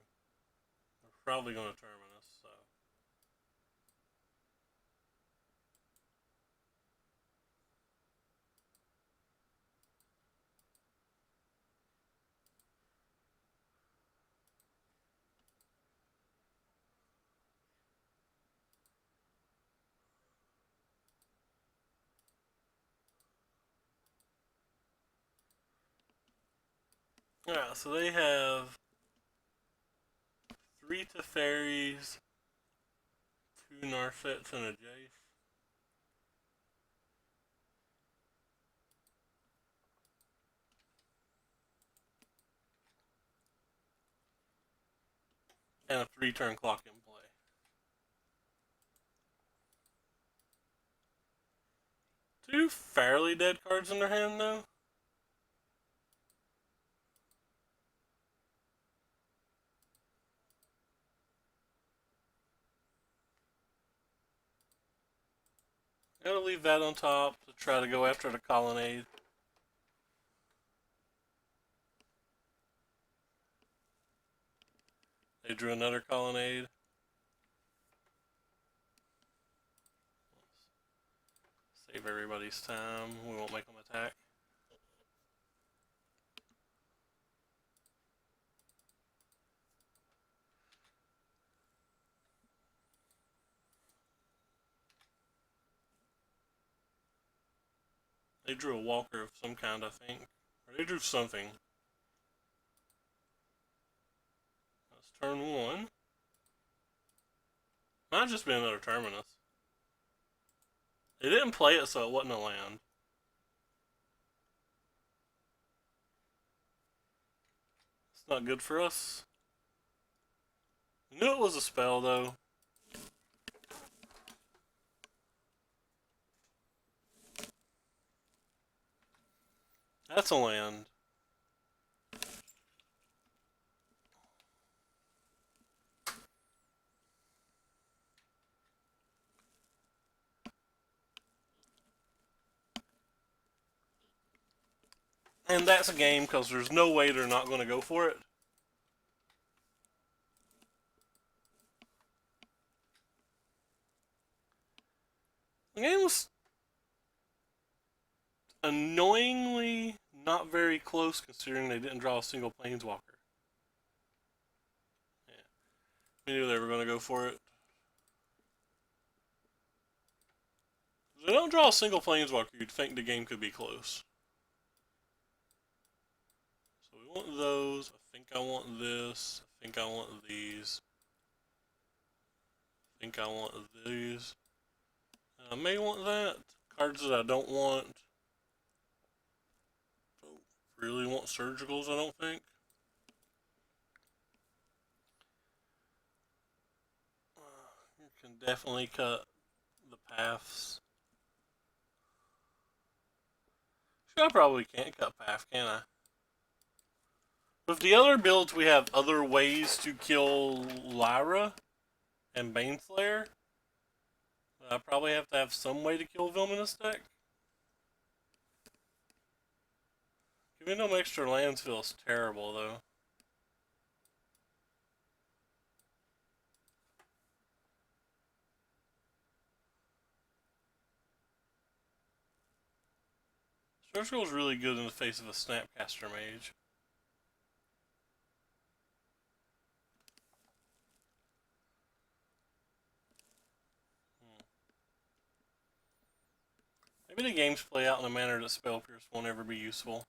We're probably going to Terminus, so. Yeah, so they have 3 Teferis, 2 Narsets, and a Jace. And a 3-turn clock in play. 2 fairly dead cards in their hand, though. Gotta leave that on top to try to go after the colonnade. They drew another colonnade. Save everybody's time. We won't make them attack. They drew a walker of some kind, I think. Or they drew something. That's turn 1. Might just be another terminus. They didn't play it, so it wasn't a land. It's not good for us. I knew it was a spell, though. That's a land. And that's a game because there's no way they're not going to go for it. The game was annoyingly not very close considering they didn't draw a single planeswalker. Yeah. We knew they were going to go for it. If they don't draw a single planeswalker, you'd think the game could be close. So we want those. I think I want this. I think I want these. I think I want these. I may want that. Cards that I don't want. Don't really want surgicals, I don't think. You can definitely cut the paths. Sure, I probably can't cut path, can I? With the other builds, we have other ways to kill Lyra and Baneslayer. I probably have to have some way to kill Vilm in this deck. Giving them extra lands feels terrible, though. Surgical is really good in the face of a Snapcaster Mage. Maybe the games play out in a manner that Spell Pierce won't ever be useful.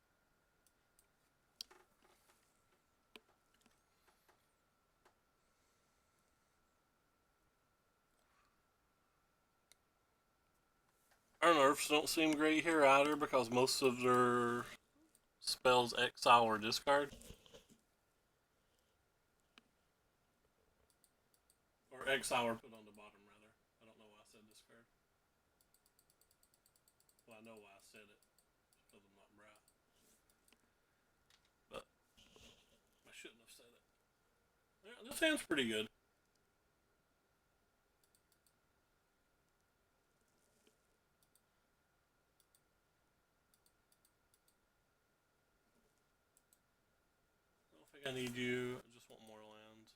Our nerfs don't seem great here either because most of their spells exile or discard. Or exile or put on the bottom, rather. I don't know why I said discard. Well, I know why I said it. Because I'm not bright. But I shouldn't have said it. Yeah, this hand's pretty good. I don't think I need you. I just want more lands.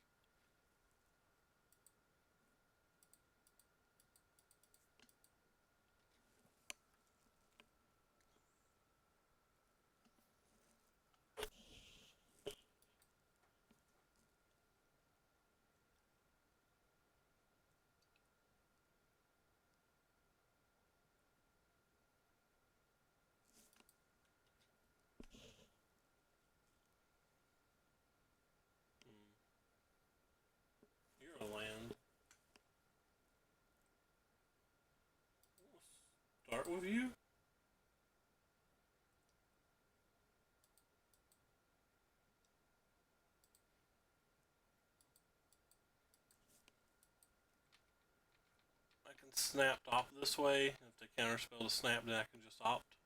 start with you. I can snap opt this way. If they counterspell to snap, then I can just opt.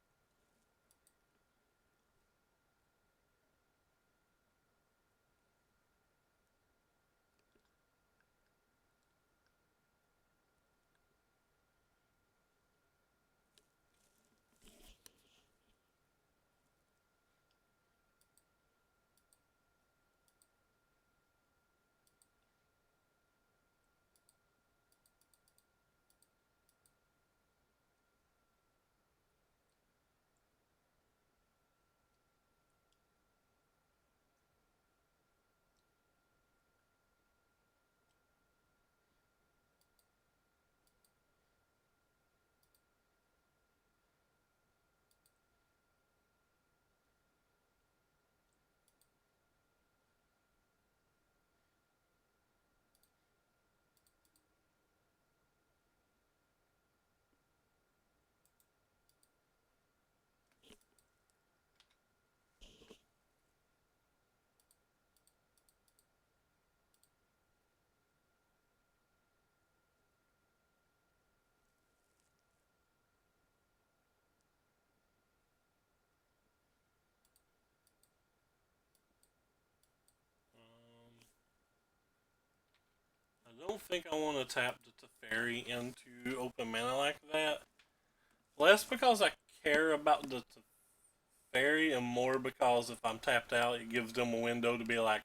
I don't think I want to tap the Teferi into open mana like that. Less because I care about the Teferi and more because if I'm tapped out, it gives them a window to be like,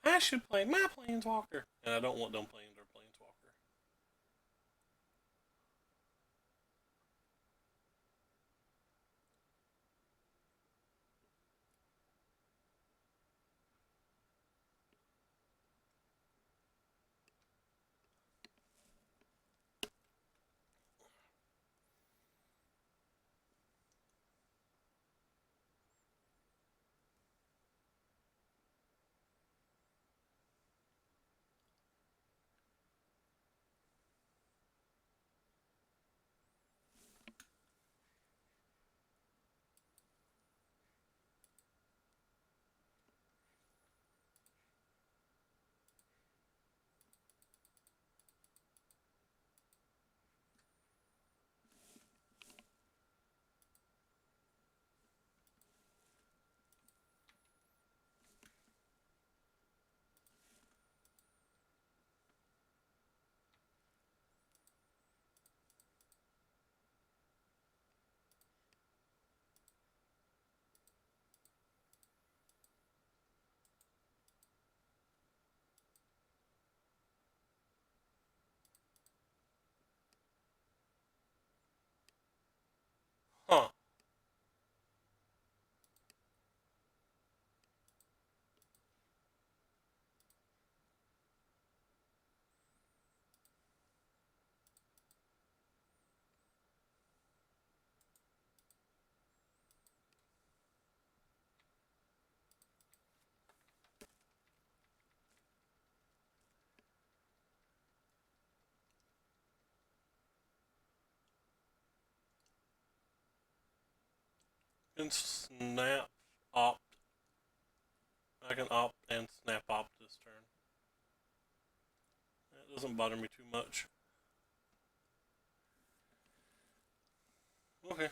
I should play my Planeswalker. And I don't want them playing their Planeswalker. Huh. And snap opt. I can opt and snap opt this turn. That doesn't bother me too much. Okay.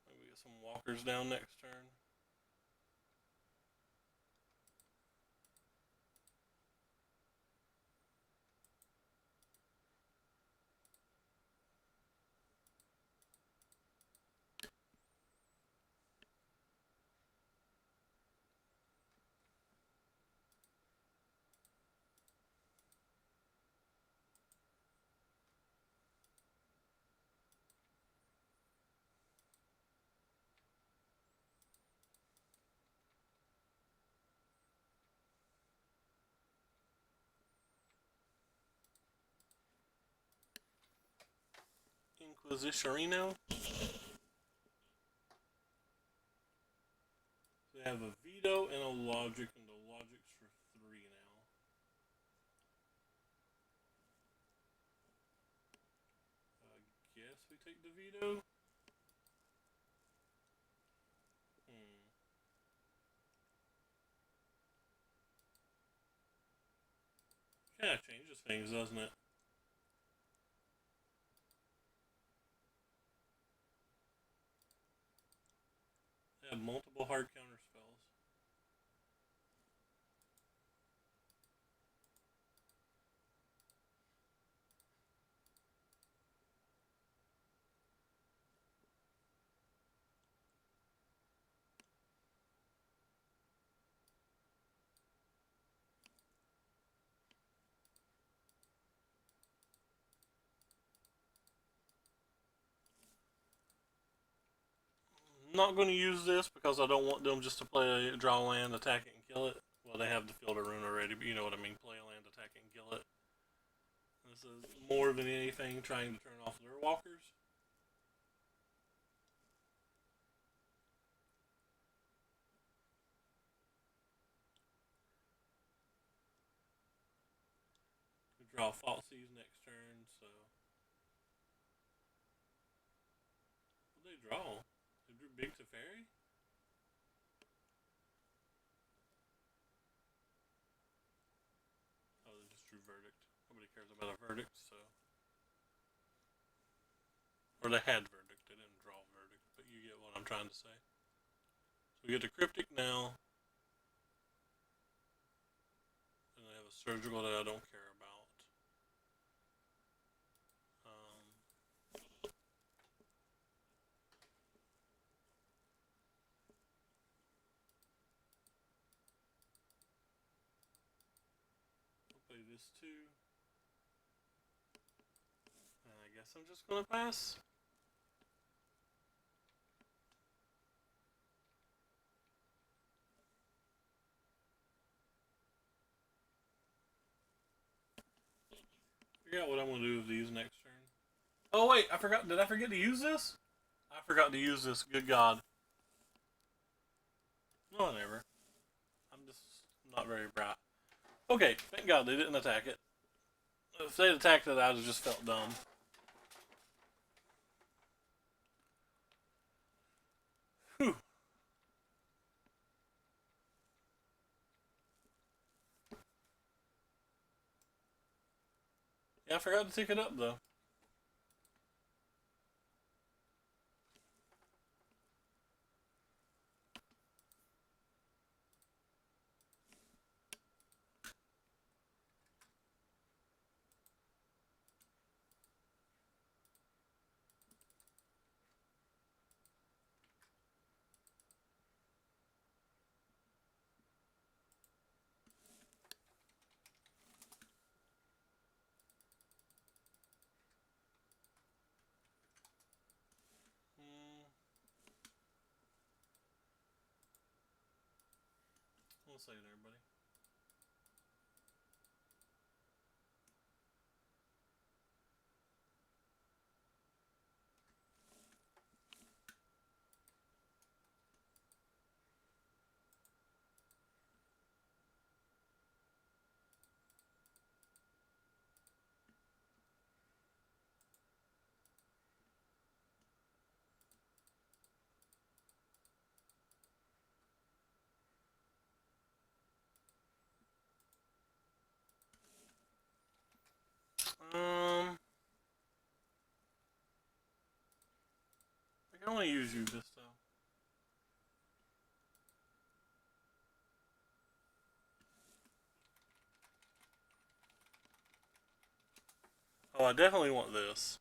Maybe get some walkers down next turn. Inquisitorino. They have a veto and a logic, and the logic's for 3 now. take the veto. Hmm. Kind of changes things, doesn't it? They have multiple hard counter spells. I'm not going to use this because I don't want them just to play a draw land, attack it, and kill it. Well, they have the field of rune already, but you know what I mean. Play a land, attack it, and kill it. This is more than anything trying to turn off their walkers. We draw Falsies next turn, so. What did they draw? They drew Big Teferi? Oh, they just drew Verdict. Nobody cares about a Verdict, so. Or they had Verdict, they didn't draw Verdict, but you get what I'm trying to say. So we get the Cryptic now. And they have a Surgical that I don't care about. I'll play this too. And I guess I'm just gonna pass. Figure out what I'm gonna do with these next turn. Oh wait, I forgot. Did I forget to use this? I forgot to use this. Good God. No, never. I'm just not very bright. Okay, thank God they didn't attack it. If they'd attacked it, I'd have just felt dumb. Whew. Yeah, I forgot to tick it up though. Hmm. One second, everybody. I can only use you this time. Oh, I definitely want this.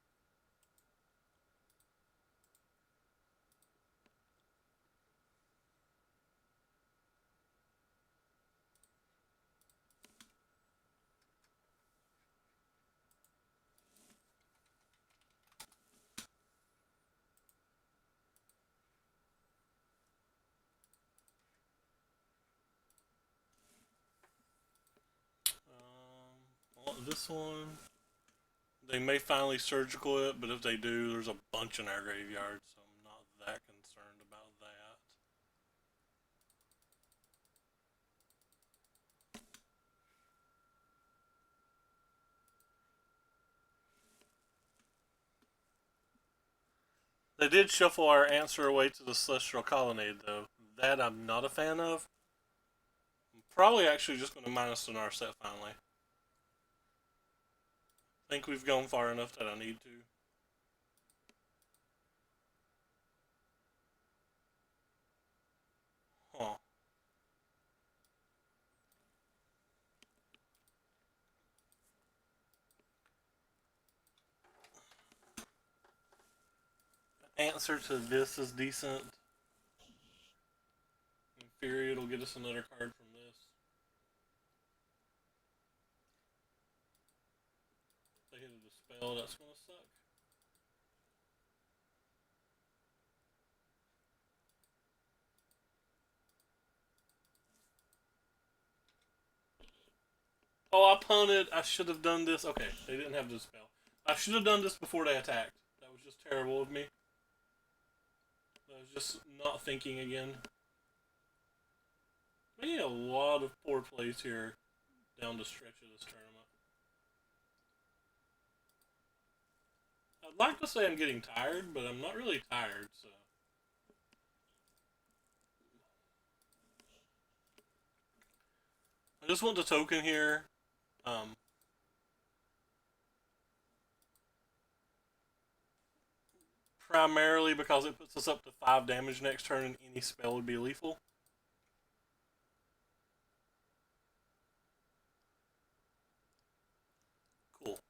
I want this one. They may finally surgical it, but if they do, there's a bunch in our graveyard, so I'm not that concerned about that. They did shuffle our answer away to the Celestial Colonnade, though. That I'm not a fan of. I'm probably actually just going to minus an R set finally. I think we've gone far enough that I need to. Huh. Answer to this is decent. In theory, it'll get us another card from this. If they hit a dispel, that's gonna suck. Oh, I punted. I should have done this. Okay, they didn't have the dispel. I should have done this before they attacked. That was just terrible of me. I was just not thinking again. Making a lot of poor plays here down the stretch of this tournament. I'd like to say I'm getting tired, but I'm not really tired, so. I just want the token here. Um, Primarily because it puts us up to 5 damage next turn and any spell would be lethal. Cool.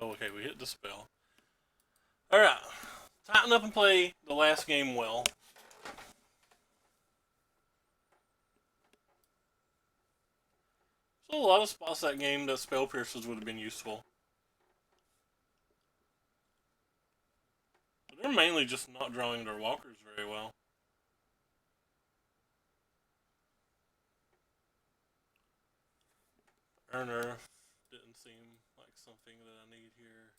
Okay, we hit the spell. Alright. Tighten up and play the last game well. So a lot of spots that game that spell pierces would have been useful. But they're mainly just not drawing their walkers very well. Earner didn't seem like something that I need here.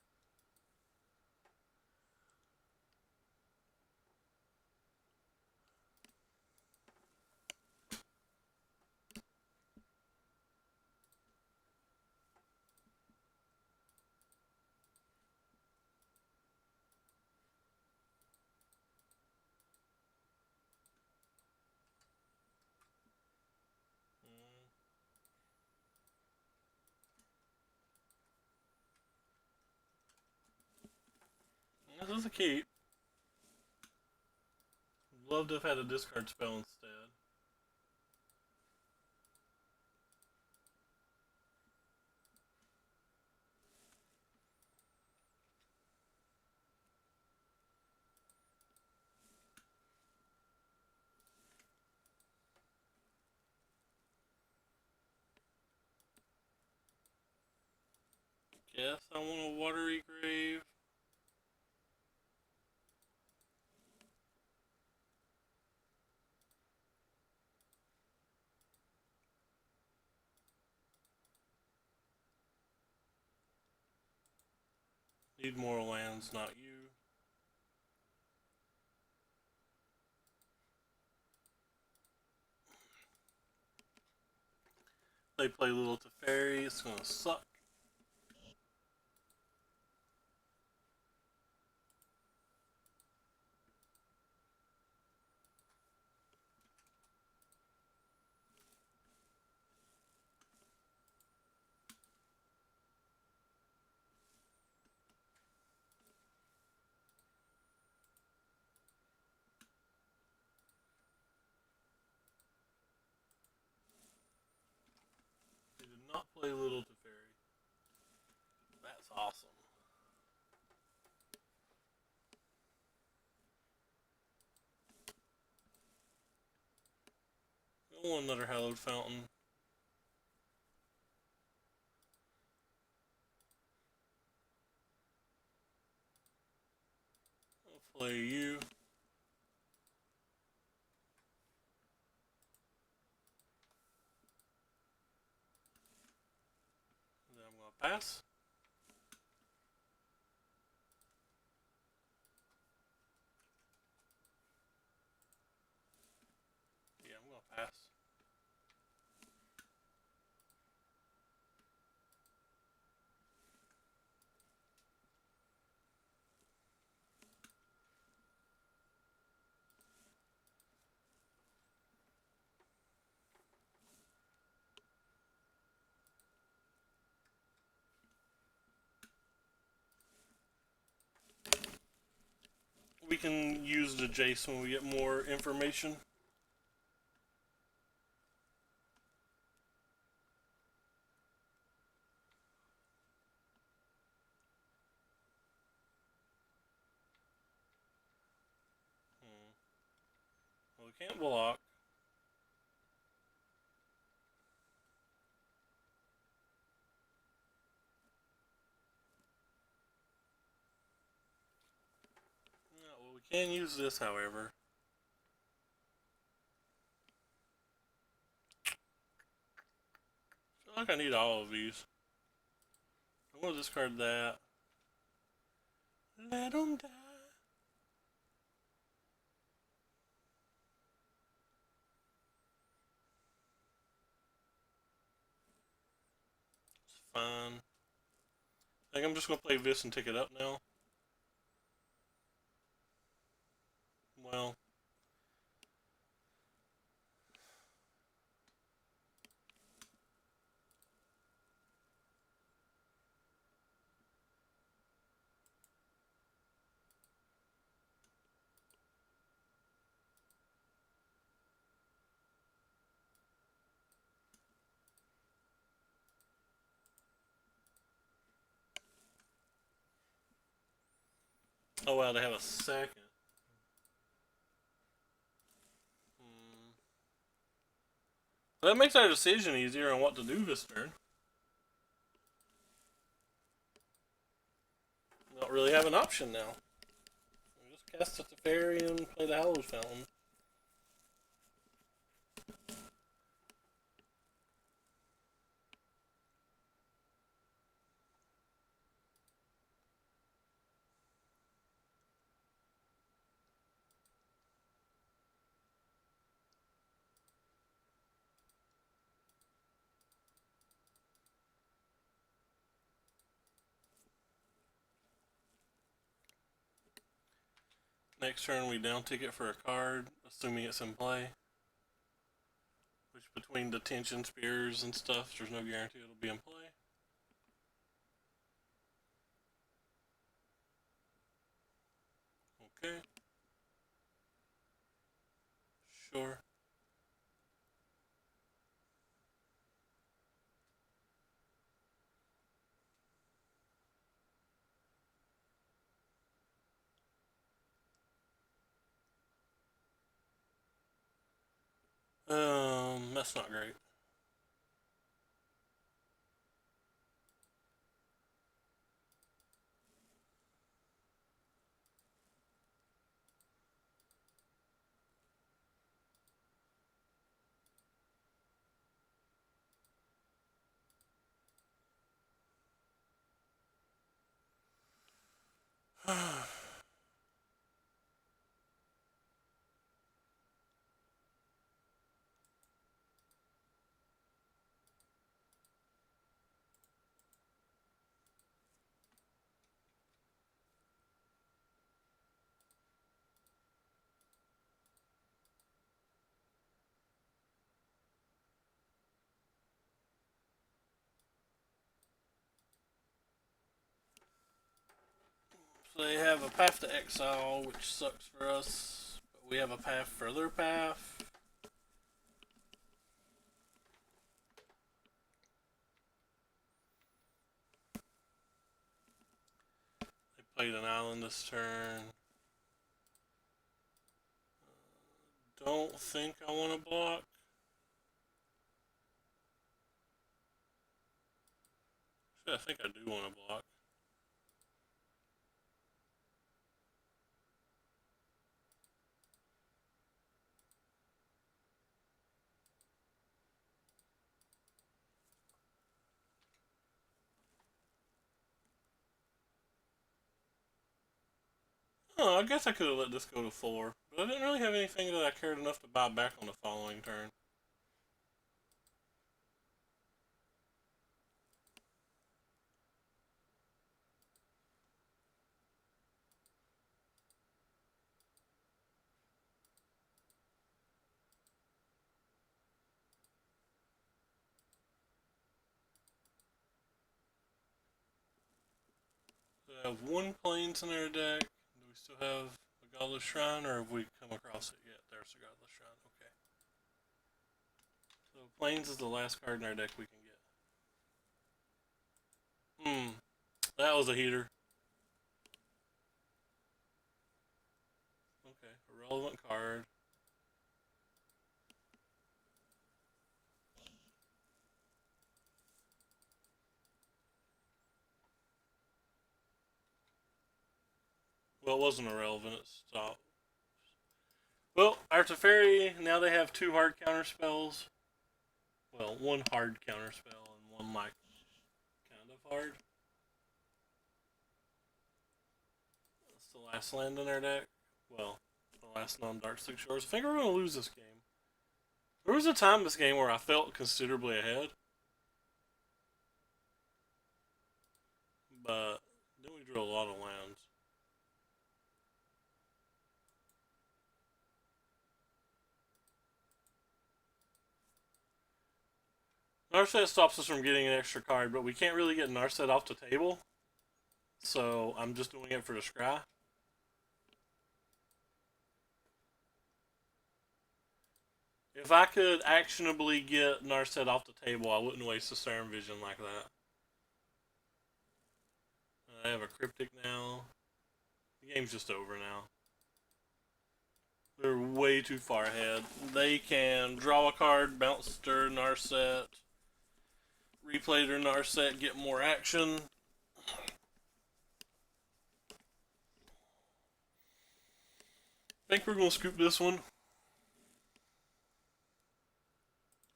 This is a keep. Love to have had a discard spell instead. Guess I want a watery grave. Need more lands, not you. They play Little Teferi, it's gonna suck. They did not play Little Teferi. That's awesome. I want another Hallowed Fountain. I'll play you. And then I'm gonna pass. Yeah, I'm gonna pass. we can use the Jace when we get more information. Well, we can't block. No, well, we can use this, however. I feel like I need all of these. I'm gonna discard that. Let them die. It's fine. I think I'm just gonna play this and take it up now. Well, oh wow, they have a second. Hmm. That makes our decision easier on what to do this turn. We don't really have an option now. We just cast the Teferi and play the Hallowed Fountain. Next turn, we down ticket for a card, assuming it's in play. Which, between detention spears and stuff, there's no guarantee it'll be in play. Okay. Sure. That's not great. So they have a path to exile, which sucks for us. But we have a path for their path. They played an island this turn. Don't think I want to block. Actually, I think I do want to block. Oh, I guess I could have let this go to 4. But I didn't really have anything that I cared enough to buy back on the following turn. So I have one plains in our deck. Do we still have Godless Shrine, or have we come across it yet? There's the Godless Shrine. Okay. So Plains is the last card in our deck we can get. That was a heater. Okay, irrelevant card. Well, it wasn't irrelevant. It stopped. Well, our Teferi, now they have 2 hard counter spells. Well, 1 hard counter spell and 1, like, kind of hard. That's the last land in our deck. Well, the last non-Dark Six Shores. I think we're going to lose this game. There was a time in this game where I felt considerably ahead. But then we drew a lot of lands. Narset stops us from getting an extra card, but we can't really get Narset off the table. So I'm just doing it for the scry. If I could actionably get Narset off the table, I wouldn't waste a Serum Vision like that. I have a Cryptic now. The game's just over now. They're way too far ahead. They can draw a card, bounce their Narset, replay their Narset, get more action. I think we're going to scoop this one.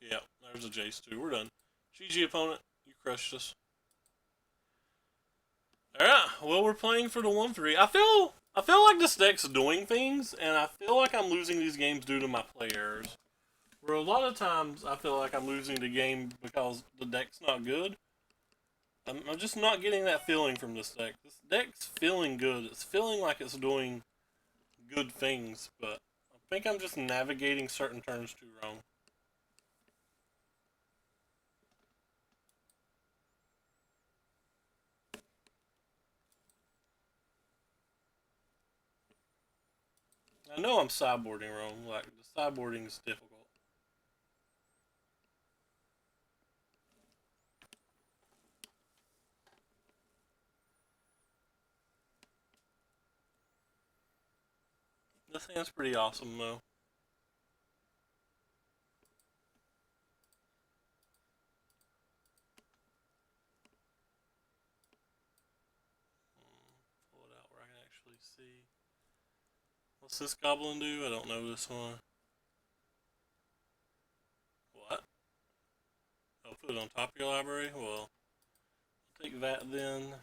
Yeah, there's a Jace too. We're done. GG opponent, you crushed us. Alright, well we're playing for the 1-3. I feel like this deck's doing things, and I feel like I'm losing these games due to my play errors. Where a lot of times I feel like I'm losing the game because the deck's not good. I'm just not getting that feeling from this deck. This deck's feeling good. It's feeling like it's doing good things, but I think I'm just navigating certain turns too wrong. I know I'm sideboarding wrong. Like, the sideboarding is difficult. This hand's pretty awesome, though. Pull it out where I can actually see. What's this goblin do? I don't know this one. What? I'll put it on top of your library? Well, I'll take that then.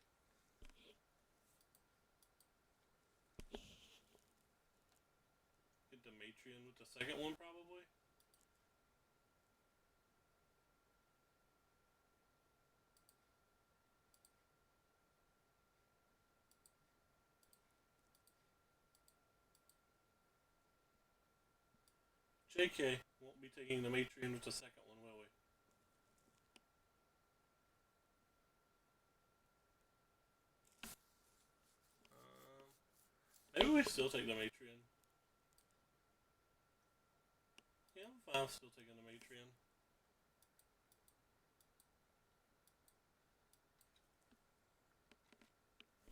Get the Matrion with the second one, probably. JK, won't be taking the Matrion with the second one, will we? Maybe we still take the Matrion. Yeah, I'm fine still taking the Matrion.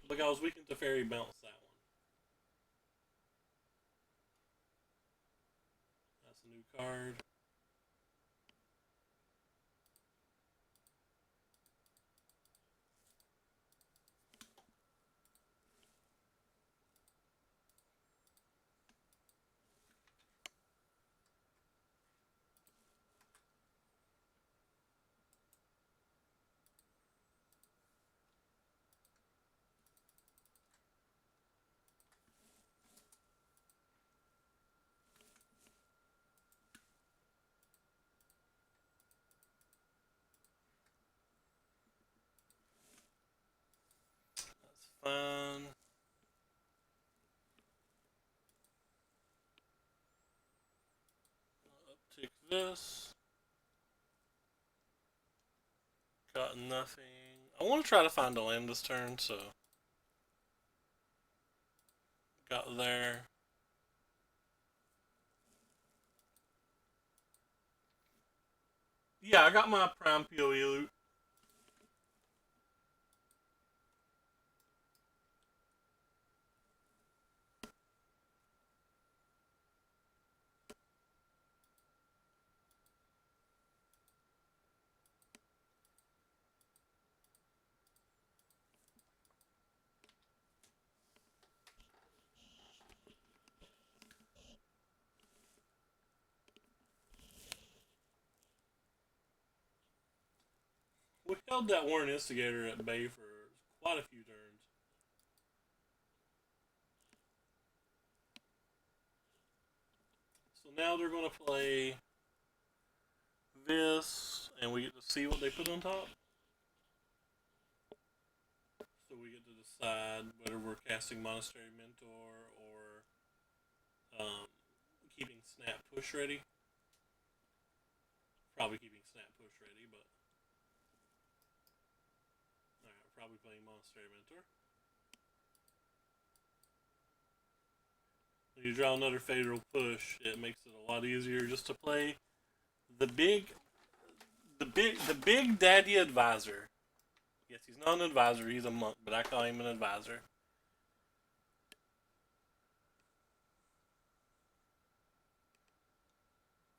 Because we can Teferi bounce that one. That's a new card. That's fine. Uptick this. Got nothing. I want to try to find a land this turn, so. Got there. Yeah, I got my Prime PoE loot. We held that Warren Instigator at bay for quite a few turns. So now they're going to play this, and we get to see what they put on top. So we get to decide whether we're casting Monastery Mentor or keeping Snap Push ready. Probably keeping Snap Push ready, but alright, we're probably playing Monastery Mentor. When you draw another Fatal Push, it makes it a lot easier just to play the big daddy advisor. Yes, he's not an advisor, he's a monk, but I call him an advisor.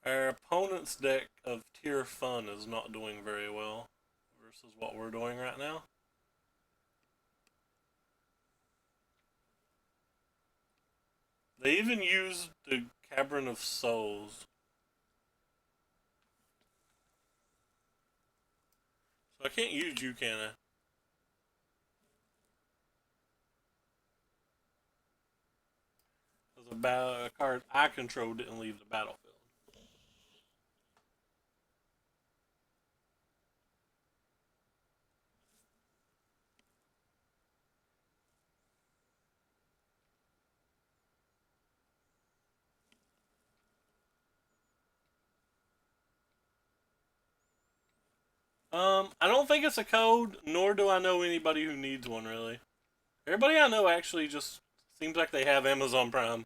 Our opponent's deck of Tier Fun is not doing very well versus what we're doing right now. They even used the Cavern of Souls. So I can't use you, can I? Because a card I control didn't leave the battlefield. I don't think it's a code, nor do I know anybody who needs one, really. Everybody I know actually just seems like they have Amazon Prime.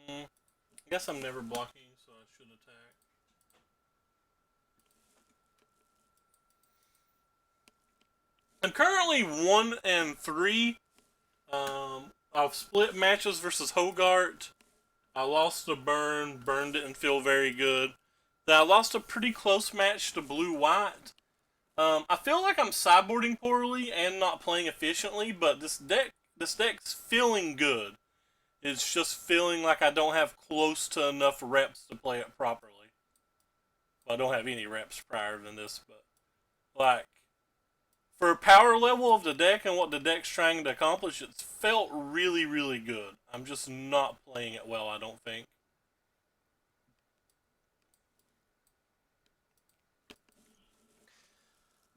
I guess I'm never blocking, so I should attack. I'm currently 1-3. I've split matches versus Hogart. I lost to Burn. Burn didn't feel very good. Then I lost a pretty close match to Blue White. I feel like I'm sideboarding poorly and not playing efficiently, but this deck's feeling good. It's just feeling like I don't have close to enough reps to play it properly. Well, I don't have any reps prior than this, but like for power level of the deck and what the deck's trying to accomplish, it's felt really, really good. I'm just not playing it well, I don't think.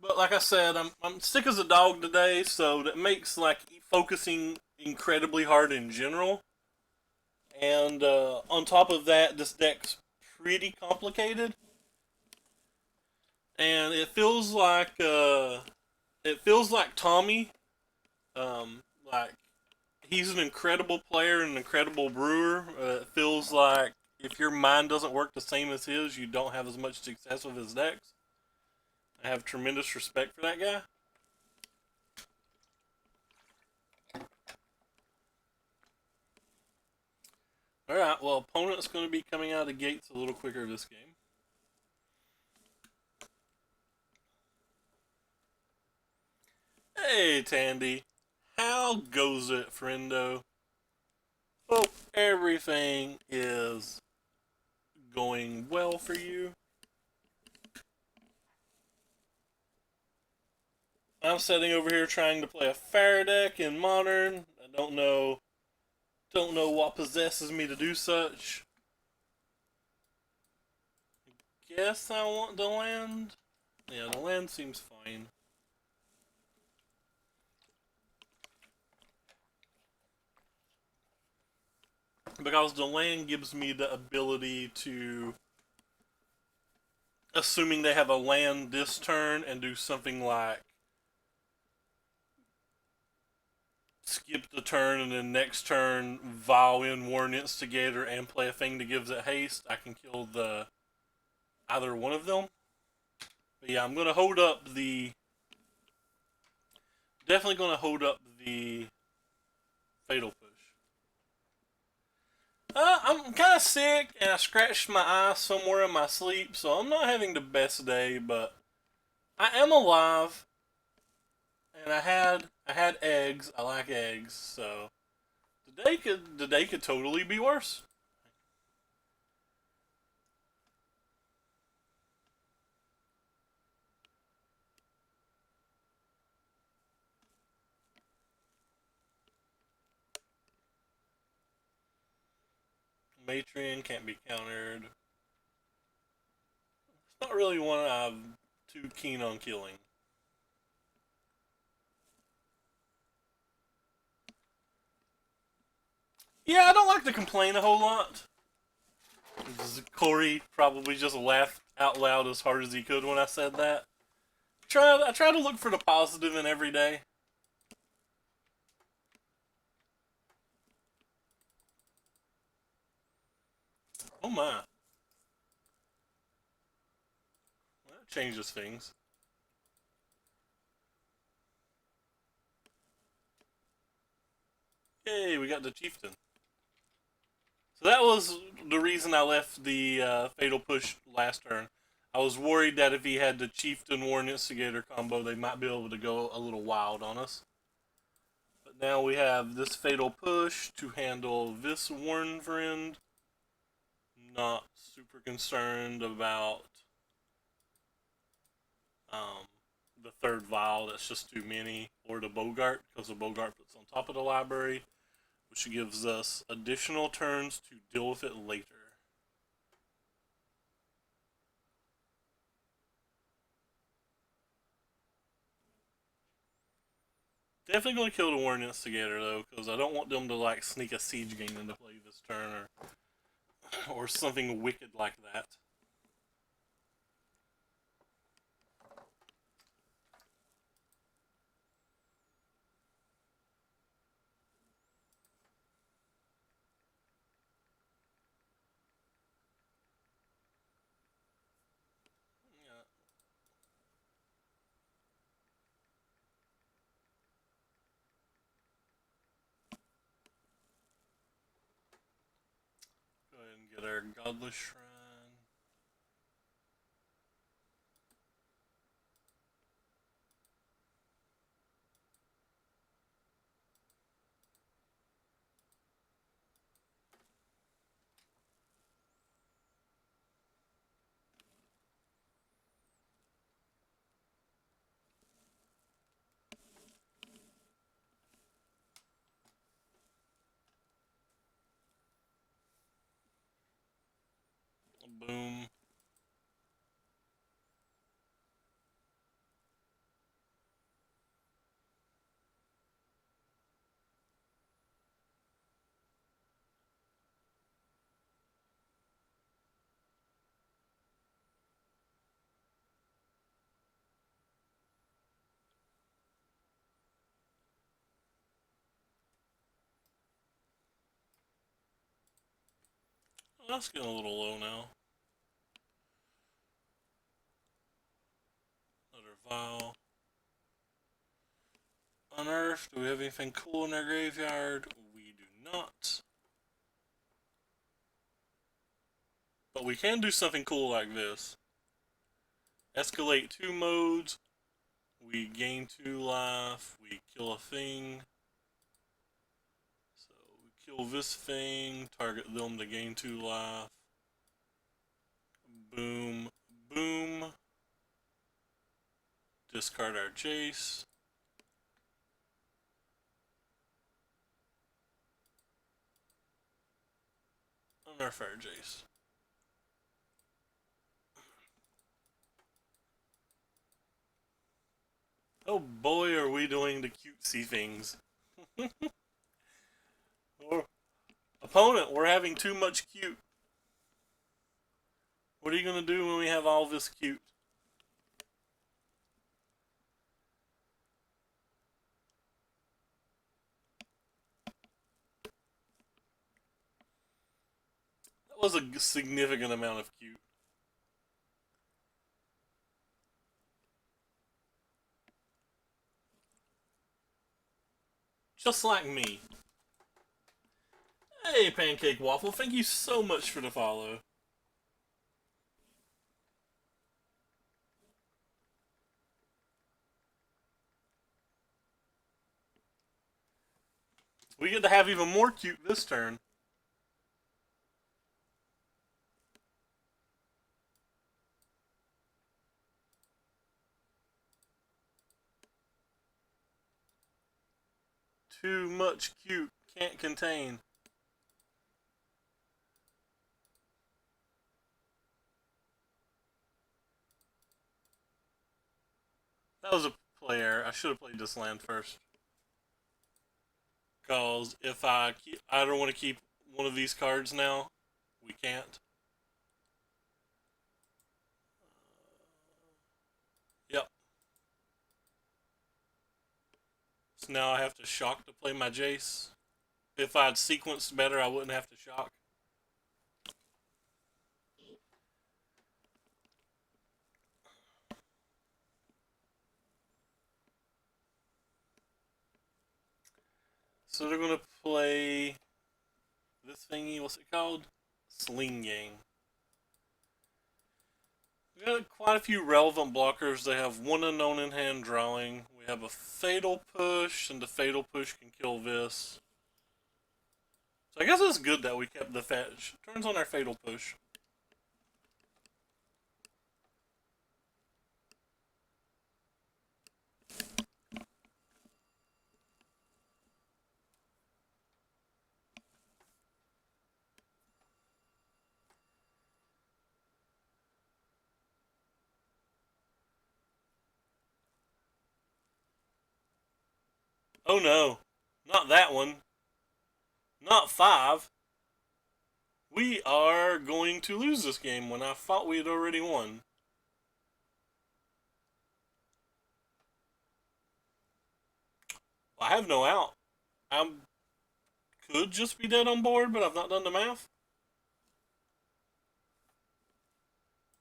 But like I said, I'm sick as a dog today, so that makes like focusing incredibly hard in general. And on top of that, this deck's pretty complicated. And it feels like Tommy, like he's an incredible player and an incredible brewer. It feels like if your mind doesn't work the same as his, you don't have as much success with his decks. I have tremendous respect for that guy. Alright, well, opponent's going to be coming out of the gates a little quicker this game. Hey, Tandy. How goes it, friendo? Hope everything is going well for you. I'm sitting over here trying to play a fire deck in Modern. I don't know what possesses me to do such. Guess I want the land. Yeah, the land seems fine. Because the land gives me the ability to, assuming they have a land this turn, and do something like skip the turn and then next turn vow in Warren Instigator and play a thing that gives it haste. I can kill the either one of them. But yeah, I'm gonna hold up the definitely gonna hold up the fatal push. I'm kind of sick and I scratched my eye somewhere in my sleep, so I'm not having the best day, but I am alive. And I had eggs. I like eggs, so the day could totally be worse. Matrion can't be countered. It's not really one I'm too keen on killing. Yeah, I don't like to complain a whole lot. Corey probably just laughed out loud as hard as he could when I said that. I try to look for the positive in every day. Oh my. That changes things. Yay, we got the chieftain. So that was the reason I left the fatal push last turn. I was worried that if he had the chieftain Warren Instigator combo, they might be able to go a little wild on us. But now we have this fatal push to handle this Warren friend. Not super concerned about um, the third vial. That's just too many. Or the Bogart, because the Bogart puts on top of the library, which gives us additional turns to deal with it later. Definitely going to kill the Warren Instigator though, because I don't want them to like sneak a siege game into play this turn or something wicked like that. Yeah. Go ahead and get our Godless Shrine. That's getting a little low now. Another vial. Unearth. Do we have anything cool in our graveyard? We do not. But we can do something cool like this. Escalate 2 modes. We gain 2 life. We kill a thing. So we kill this thing. Target them to gain 2 life. Boom. Boom. Discard our Jace. Unearth our Jace. Oh boy, are we doing the cutesy things. Or, opponent, we're having too much cute. What are you going to do when we have all this cute? That was a significant amount of cute. Just like me. Hey, Pancake Waffle, thank you so much for the follow. We get to have even more cute this turn. Too much cute. Can't contain. That was a player. I should have played this land first. Because if I don't want to keep one of these cards now. We can't. Yep. So now I have to shock to play my Jace. If I'd sequenced better, I wouldn't have to shock. So they're going to play this thingy. What's it called? Sling Gang. We got quite a few relevant blockers. They have one unknown in hand drawing. We have a fatal push, and the fatal push can kill this. So I guess it's good that we kept the fetch. Turns on our fatal push. Oh no, not that one. Not 5. We are going to lose this game when I thought we had already won. I have no out. I could just be dead on board, but I've not done the math.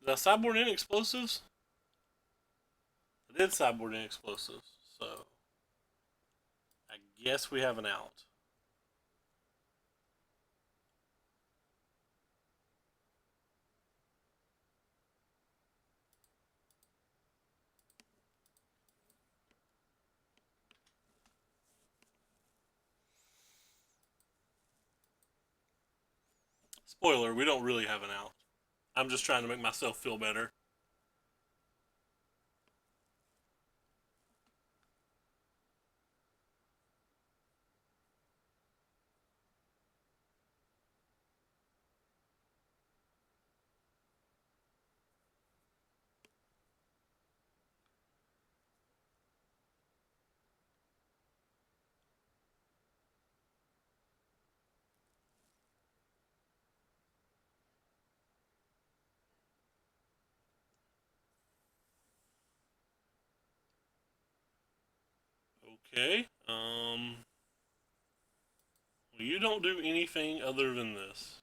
Did I sideboard in explosives? I did sideboard in explosives, so I guess we have an out. Spoiler, we don't really have an out. I'm just trying to make myself feel better. Okay. Well, you don't do anything other than this.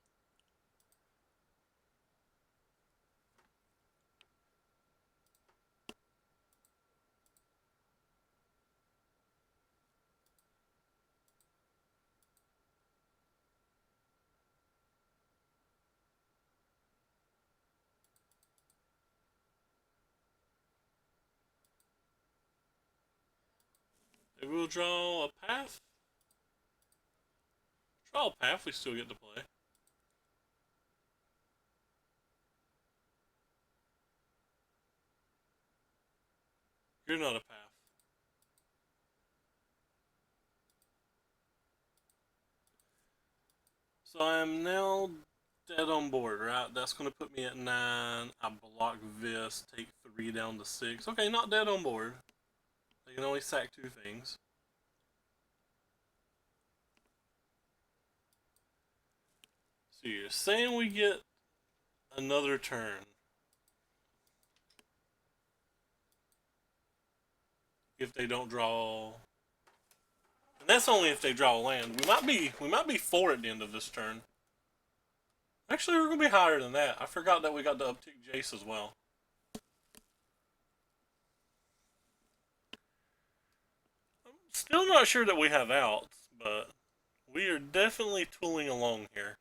Maybe we'll draw a path? Draw a path, we still get to play. You're not a path. So I am now dead on board, right? That's going to put me at 9. I block this, take 3 down to 6. Okay, not dead on board. They can only sack 2 things. So you're saying we get another turn. If they don't draw, and that's only if they draw a land. We might be 4 at the end of this turn. Actually, we're gonna be higher than that. I forgot that we got the uptick Jace as well. I'm still not sure that we have outs, but we are definitely tooling along here.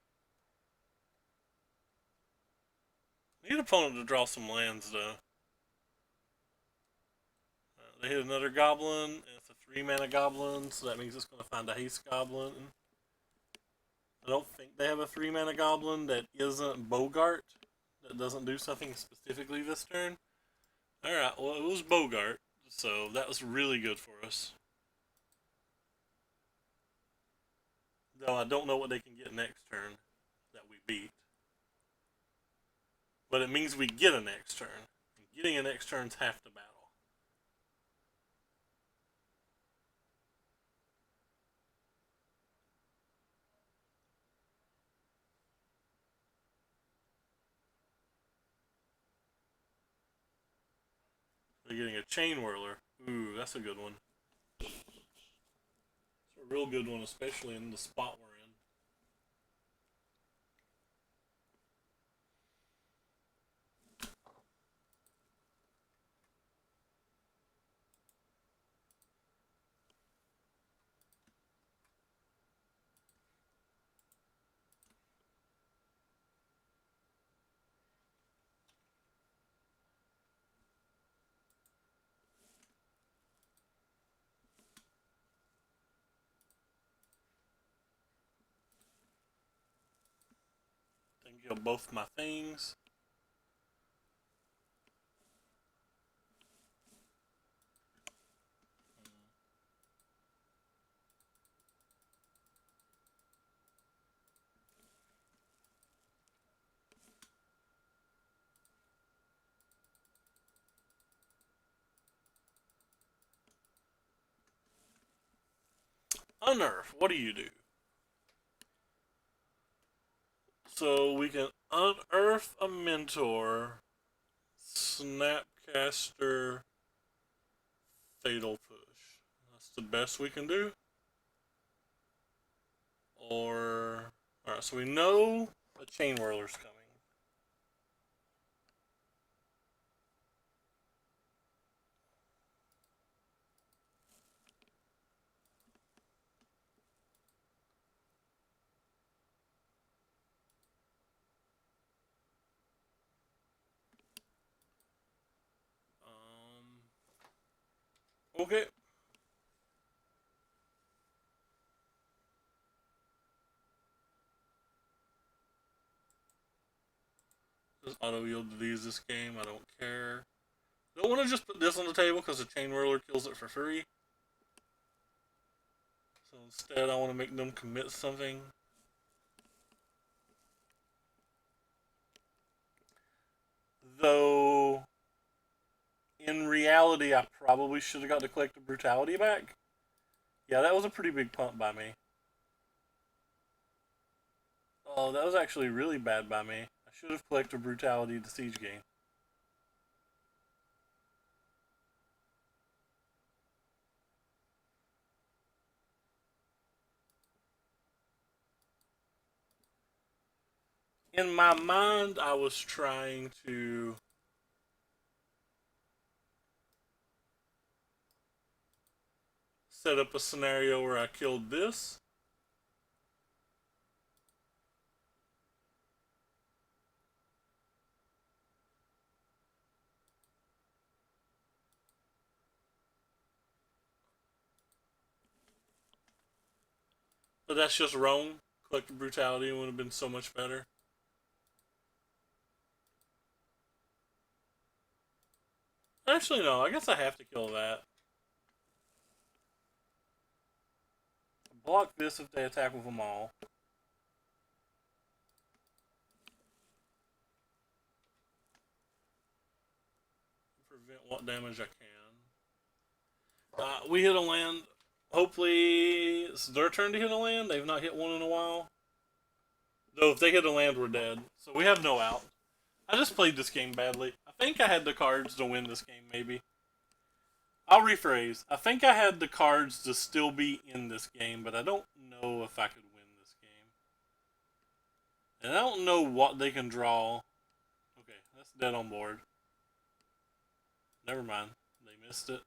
Need opponent to draw some lands though. They hit another goblin. It's a 3 mana goblin, so that means it's gonna find a haste goblin. I don't think they have a 3 mana goblin that isn't Bogart, that doesn't do something specifically this turn. Alright, well, it was Bogart, so that was really good for us. Though I don't know what they can get next turn that we beat. But it means we get a next turn. And getting a next turn's half the battle. We're getting a Chain Whirler. Ooh, that's a good one. It's a real good one, especially in the spot we're in. Then kill both my things. Unearth, what do you do? So we can unearth a mentor, Snapcaster, Fatal Push. That's the best we can do. Or, alright, so we know a Chain Whirler's coming. Okay. Just auto yield to these this game. I don't care. Don't want to just put this on the table because the Chain Whirler kills it for free. So instead, I want to make them commit something. Though, in reality, I probably should have got the Collective Brutality back. Yeah, that was a pretty big pump by me. Oh, that was actually really bad by me. I should have Collective Brutality the Siege game. In my mind, I was trying to set up a scenario where I killed this. But that's just wrong. Collective brutality would have been so much better. Actually, no. I guess I have to kill that. Block this if they attack with them all. Prevent what damage I can. We hit a land. Hopefully, it's their turn to hit a land. They've not hit one in a while. Though, if they hit a land, we're dead. So we have no out. I just played this game badly. I think I had the cards to win this game, maybe. I'll rephrase. I think I had the cards to still be in this game, but I don't know if I could win this game. And I don't know what they can draw. Okay, that's dead on board. Never mind. They missed it.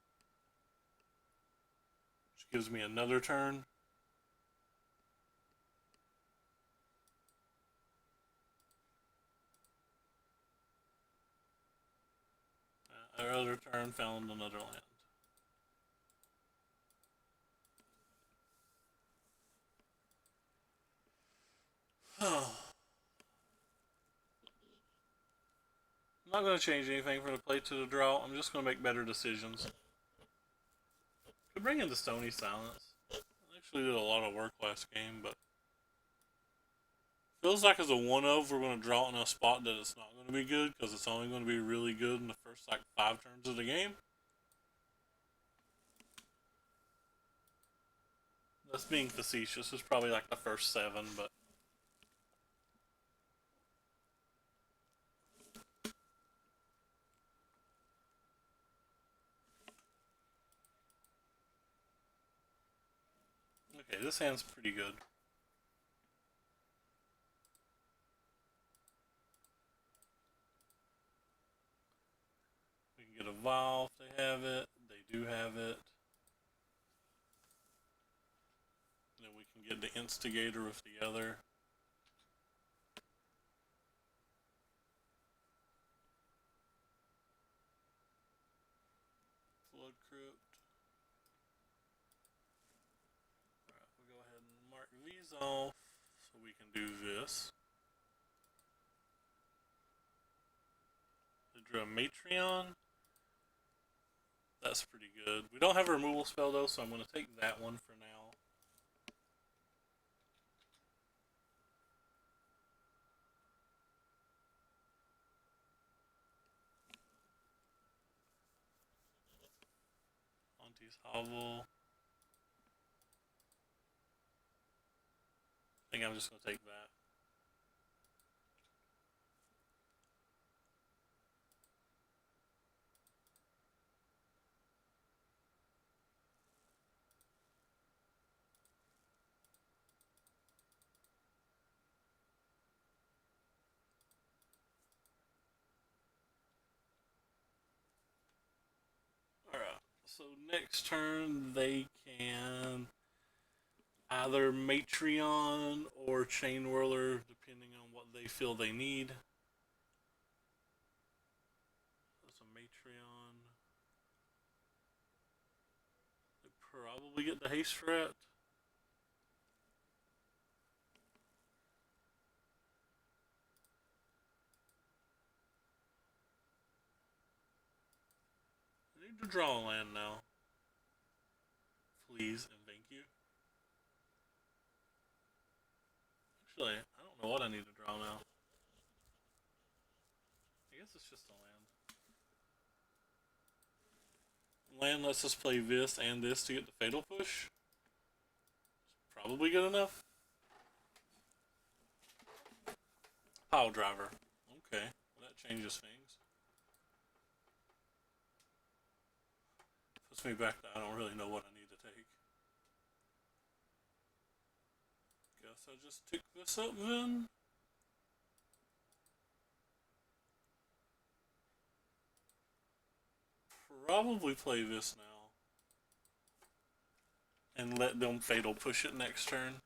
Which gives me another turn. Our other turn found another land. I'm not going to change anything from the play to the draw. I'm just going to make better decisions. Could bring in the Stony Silence. I actually did a lot of work last game, but feels like as a 1-of, we're going to draw in a spot that it's not going to be good because it's only going to be really good in the first like 5 turns of the game. That's being facetious. It's probably like the first 7, but okay, this hand's pretty good. We can get a Vial if they have it. They do have it. And then we can get the Instigator with the other. Flood Crypt. Alright, we'll go ahead and mark these off so we can do this. They drew a Matreon. That's pretty good. We don't have a removal spell though, so I'm going to take that one for now. Auntie's Hovel. I think I'm just going to take that. Alright, so next turn they can either Matreon or Chain Whirler, depending on what they feel they need. That's a Matreon. They probably get the Haste Threat. I need to draw a land now. Please and thank you. Actually, I don't know what I need to draw now. I guess it's just a land. Land lets us play this and this to get the Fatal Push. It's probably good enough. Pile Driver. Okay, well, that changes things. Puts me back to I don't really know what I need to take. Guess I'll just tick this up then. Probably play this now. And let them Fatal Push it next turn.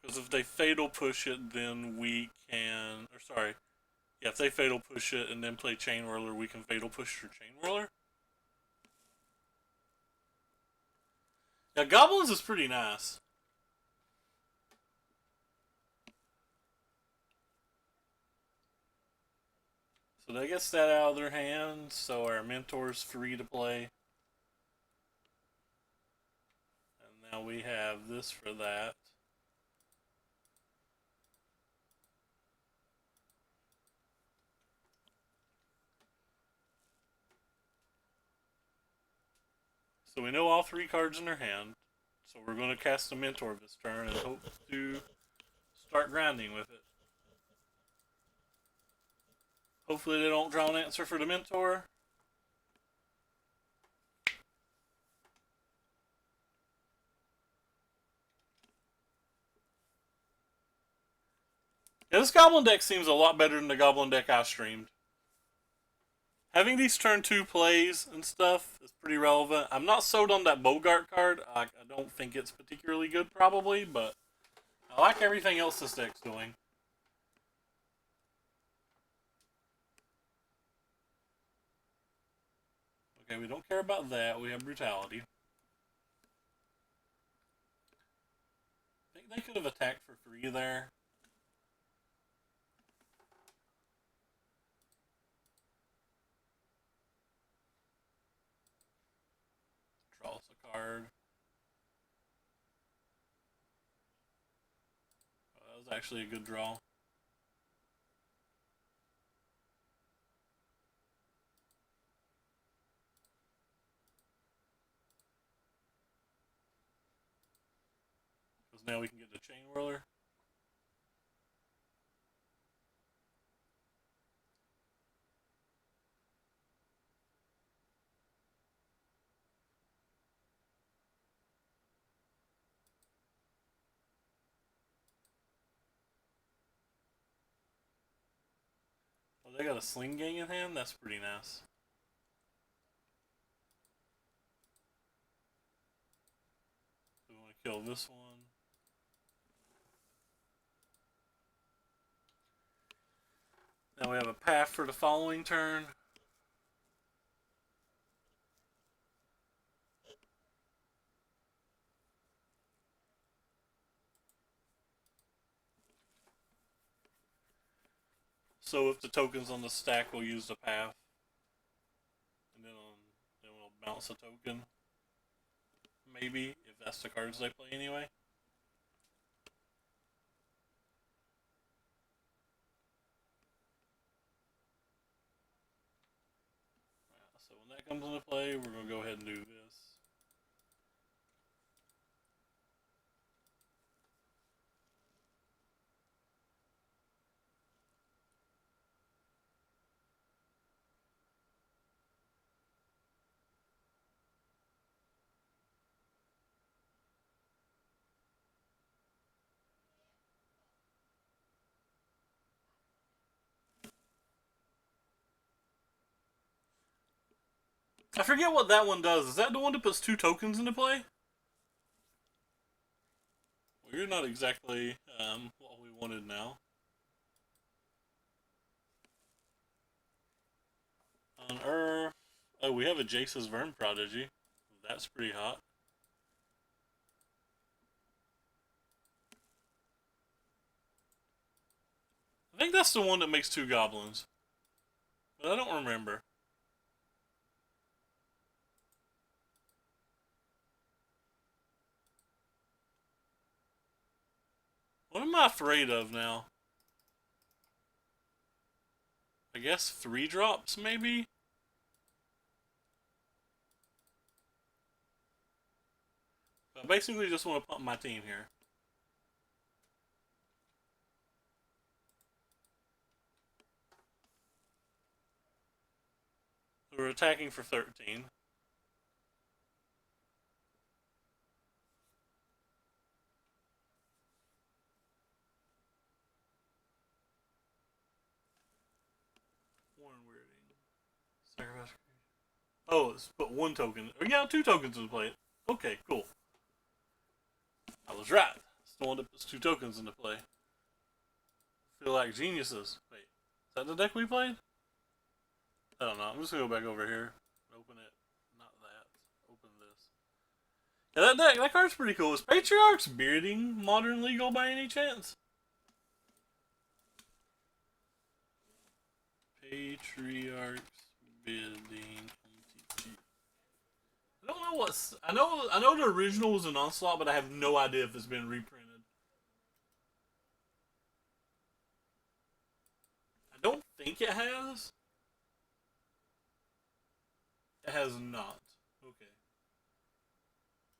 Because if they Fatal Push it, then we can... Or sorry. Yeah, if they Fatal Push it and then play Chain Whirler, we can Fatal Push your Chain Whirler. Yeah, Goblins is pretty nice. So that gets that out of their hands, so our mentor's free to play. And now we have this for that. So we know all three cards in their hand. So we're going to cast a mentor this turn and hope to start grinding with it. Hopefully they don't draw an answer for the mentor. Yeah, this Goblin deck seems a lot better than the Goblin deck I streamed. Having these turn 2 plays and stuff is pretty relevant. I'm not sold on that Bogart card. I don't think it's particularly good, probably, but I like everything else this deck's doing. Okay, we don't care about that. We have Brutality. I think they could have attacked for 3 there. Draws a card. Oh, that was actually a good draw. Because now we can get the Chain Whirler. Oh, they got a Sling Gang in hand? That's pretty nice. So we want to kill this one. Now we have a path for the following turn. So if the token's on the stack, we'll use the path. And then we'll bounce a token. Maybe, if that's the cards they play anyway. So when that comes into play, we're going to go ahead and do this. I forget what that one does. Is that the one that puts 2 tokens into play? Well, you're not exactly what we wanted now. On Earth. Oh, we have a Jace's Vern Prodigy. That's pretty hot. I think that's the one that makes 2 goblins. But I don't remember. What am I afraid of now? I guess 3 drops, maybe? I basically just want to pump my team here. We're attacking for 13. Warren Weirding. Sacrifice. Oh, it's put 1 token. Or yeah, 2 tokens into play. Okay, cool. I was right. It's the one that puts 2 tokens into play. Feel like geniuses. Wait, is that the deck we played? I don't know. I'm just gonna go back over here. Open it. Not that. Open this. Yeah, that card's pretty cool. Is Patriarch's Bearding modern legal by any chance? Patriarchs bidding MTG. I don't know what's. I know the original was an Onslaught, but I have no idea if it's been reprinted. I don't think it has. It has not. Okay.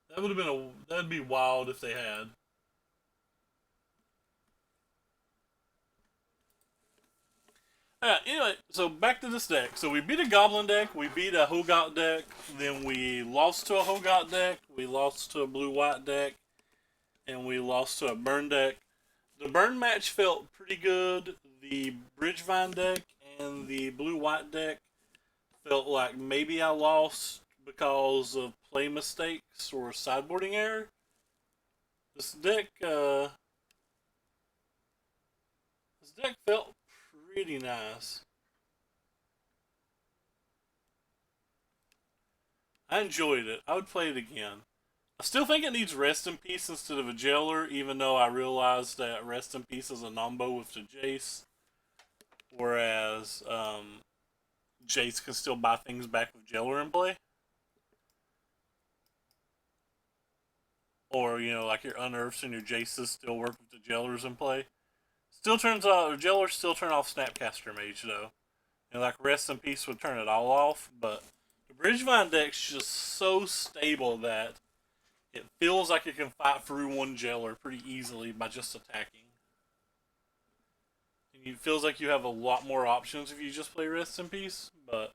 That would have been that'd be wild if they had. Anyway, so back to this deck. So we beat a Goblin deck, we beat a Hogot deck, then we lost to a Hogot deck, we lost to a Blue-White deck, and we lost to a Burn deck. The Burn match felt pretty good. The Bridgevine deck and the Blue-White deck felt like maybe I lost because of play mistakes or sideboarding error. This deck felt pretty nice. I enjoyed it. I would play it again. I still think it needs Rest in Peace instead of a Jailer, even though I realized that Rest in Peace is a nombo with the Jace. Whereas Jace can still buy things back with Jailer in play. Or, like your Unearths and your Jaces still work with the Jailers in play. Still turns out, Jailers still turn off Snapcaster Mage, though. And like Rest in Peace would turn it all off, but the Bridgevine deck's just so stable that it feels like it can fight through one Jailer pretty easily by just attacking. And it feels like you have a lot more options if you just play Rest in Peace, but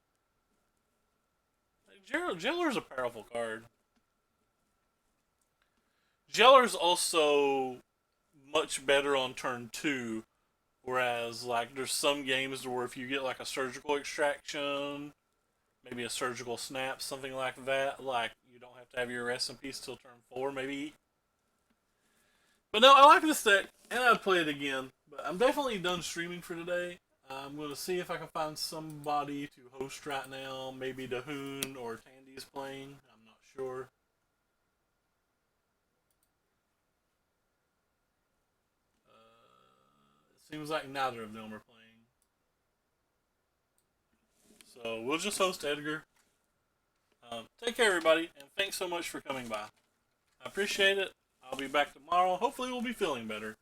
Jailer's a powerful card. Jailer's also much better on turn 2, whereas like there's some games where if you get like a surgical extraction, maybe a surgical snap, something like that, like you don't have to have your Rest in Peace till turn 4 maybe. But no, I like this deck and I'd play it again. But I'm definitely done streaming for today. I'm going to see if I can find somebody to host right now. Maybe Dahoon or Tandy's playing. I'm not sure. It seems like neither of them are playing. So we'll just host Edgar. Take care, everybody, and thanks so much for coming by. I appreciate it. I'll be back tomorrow. Hopefully, we'll be feeling better.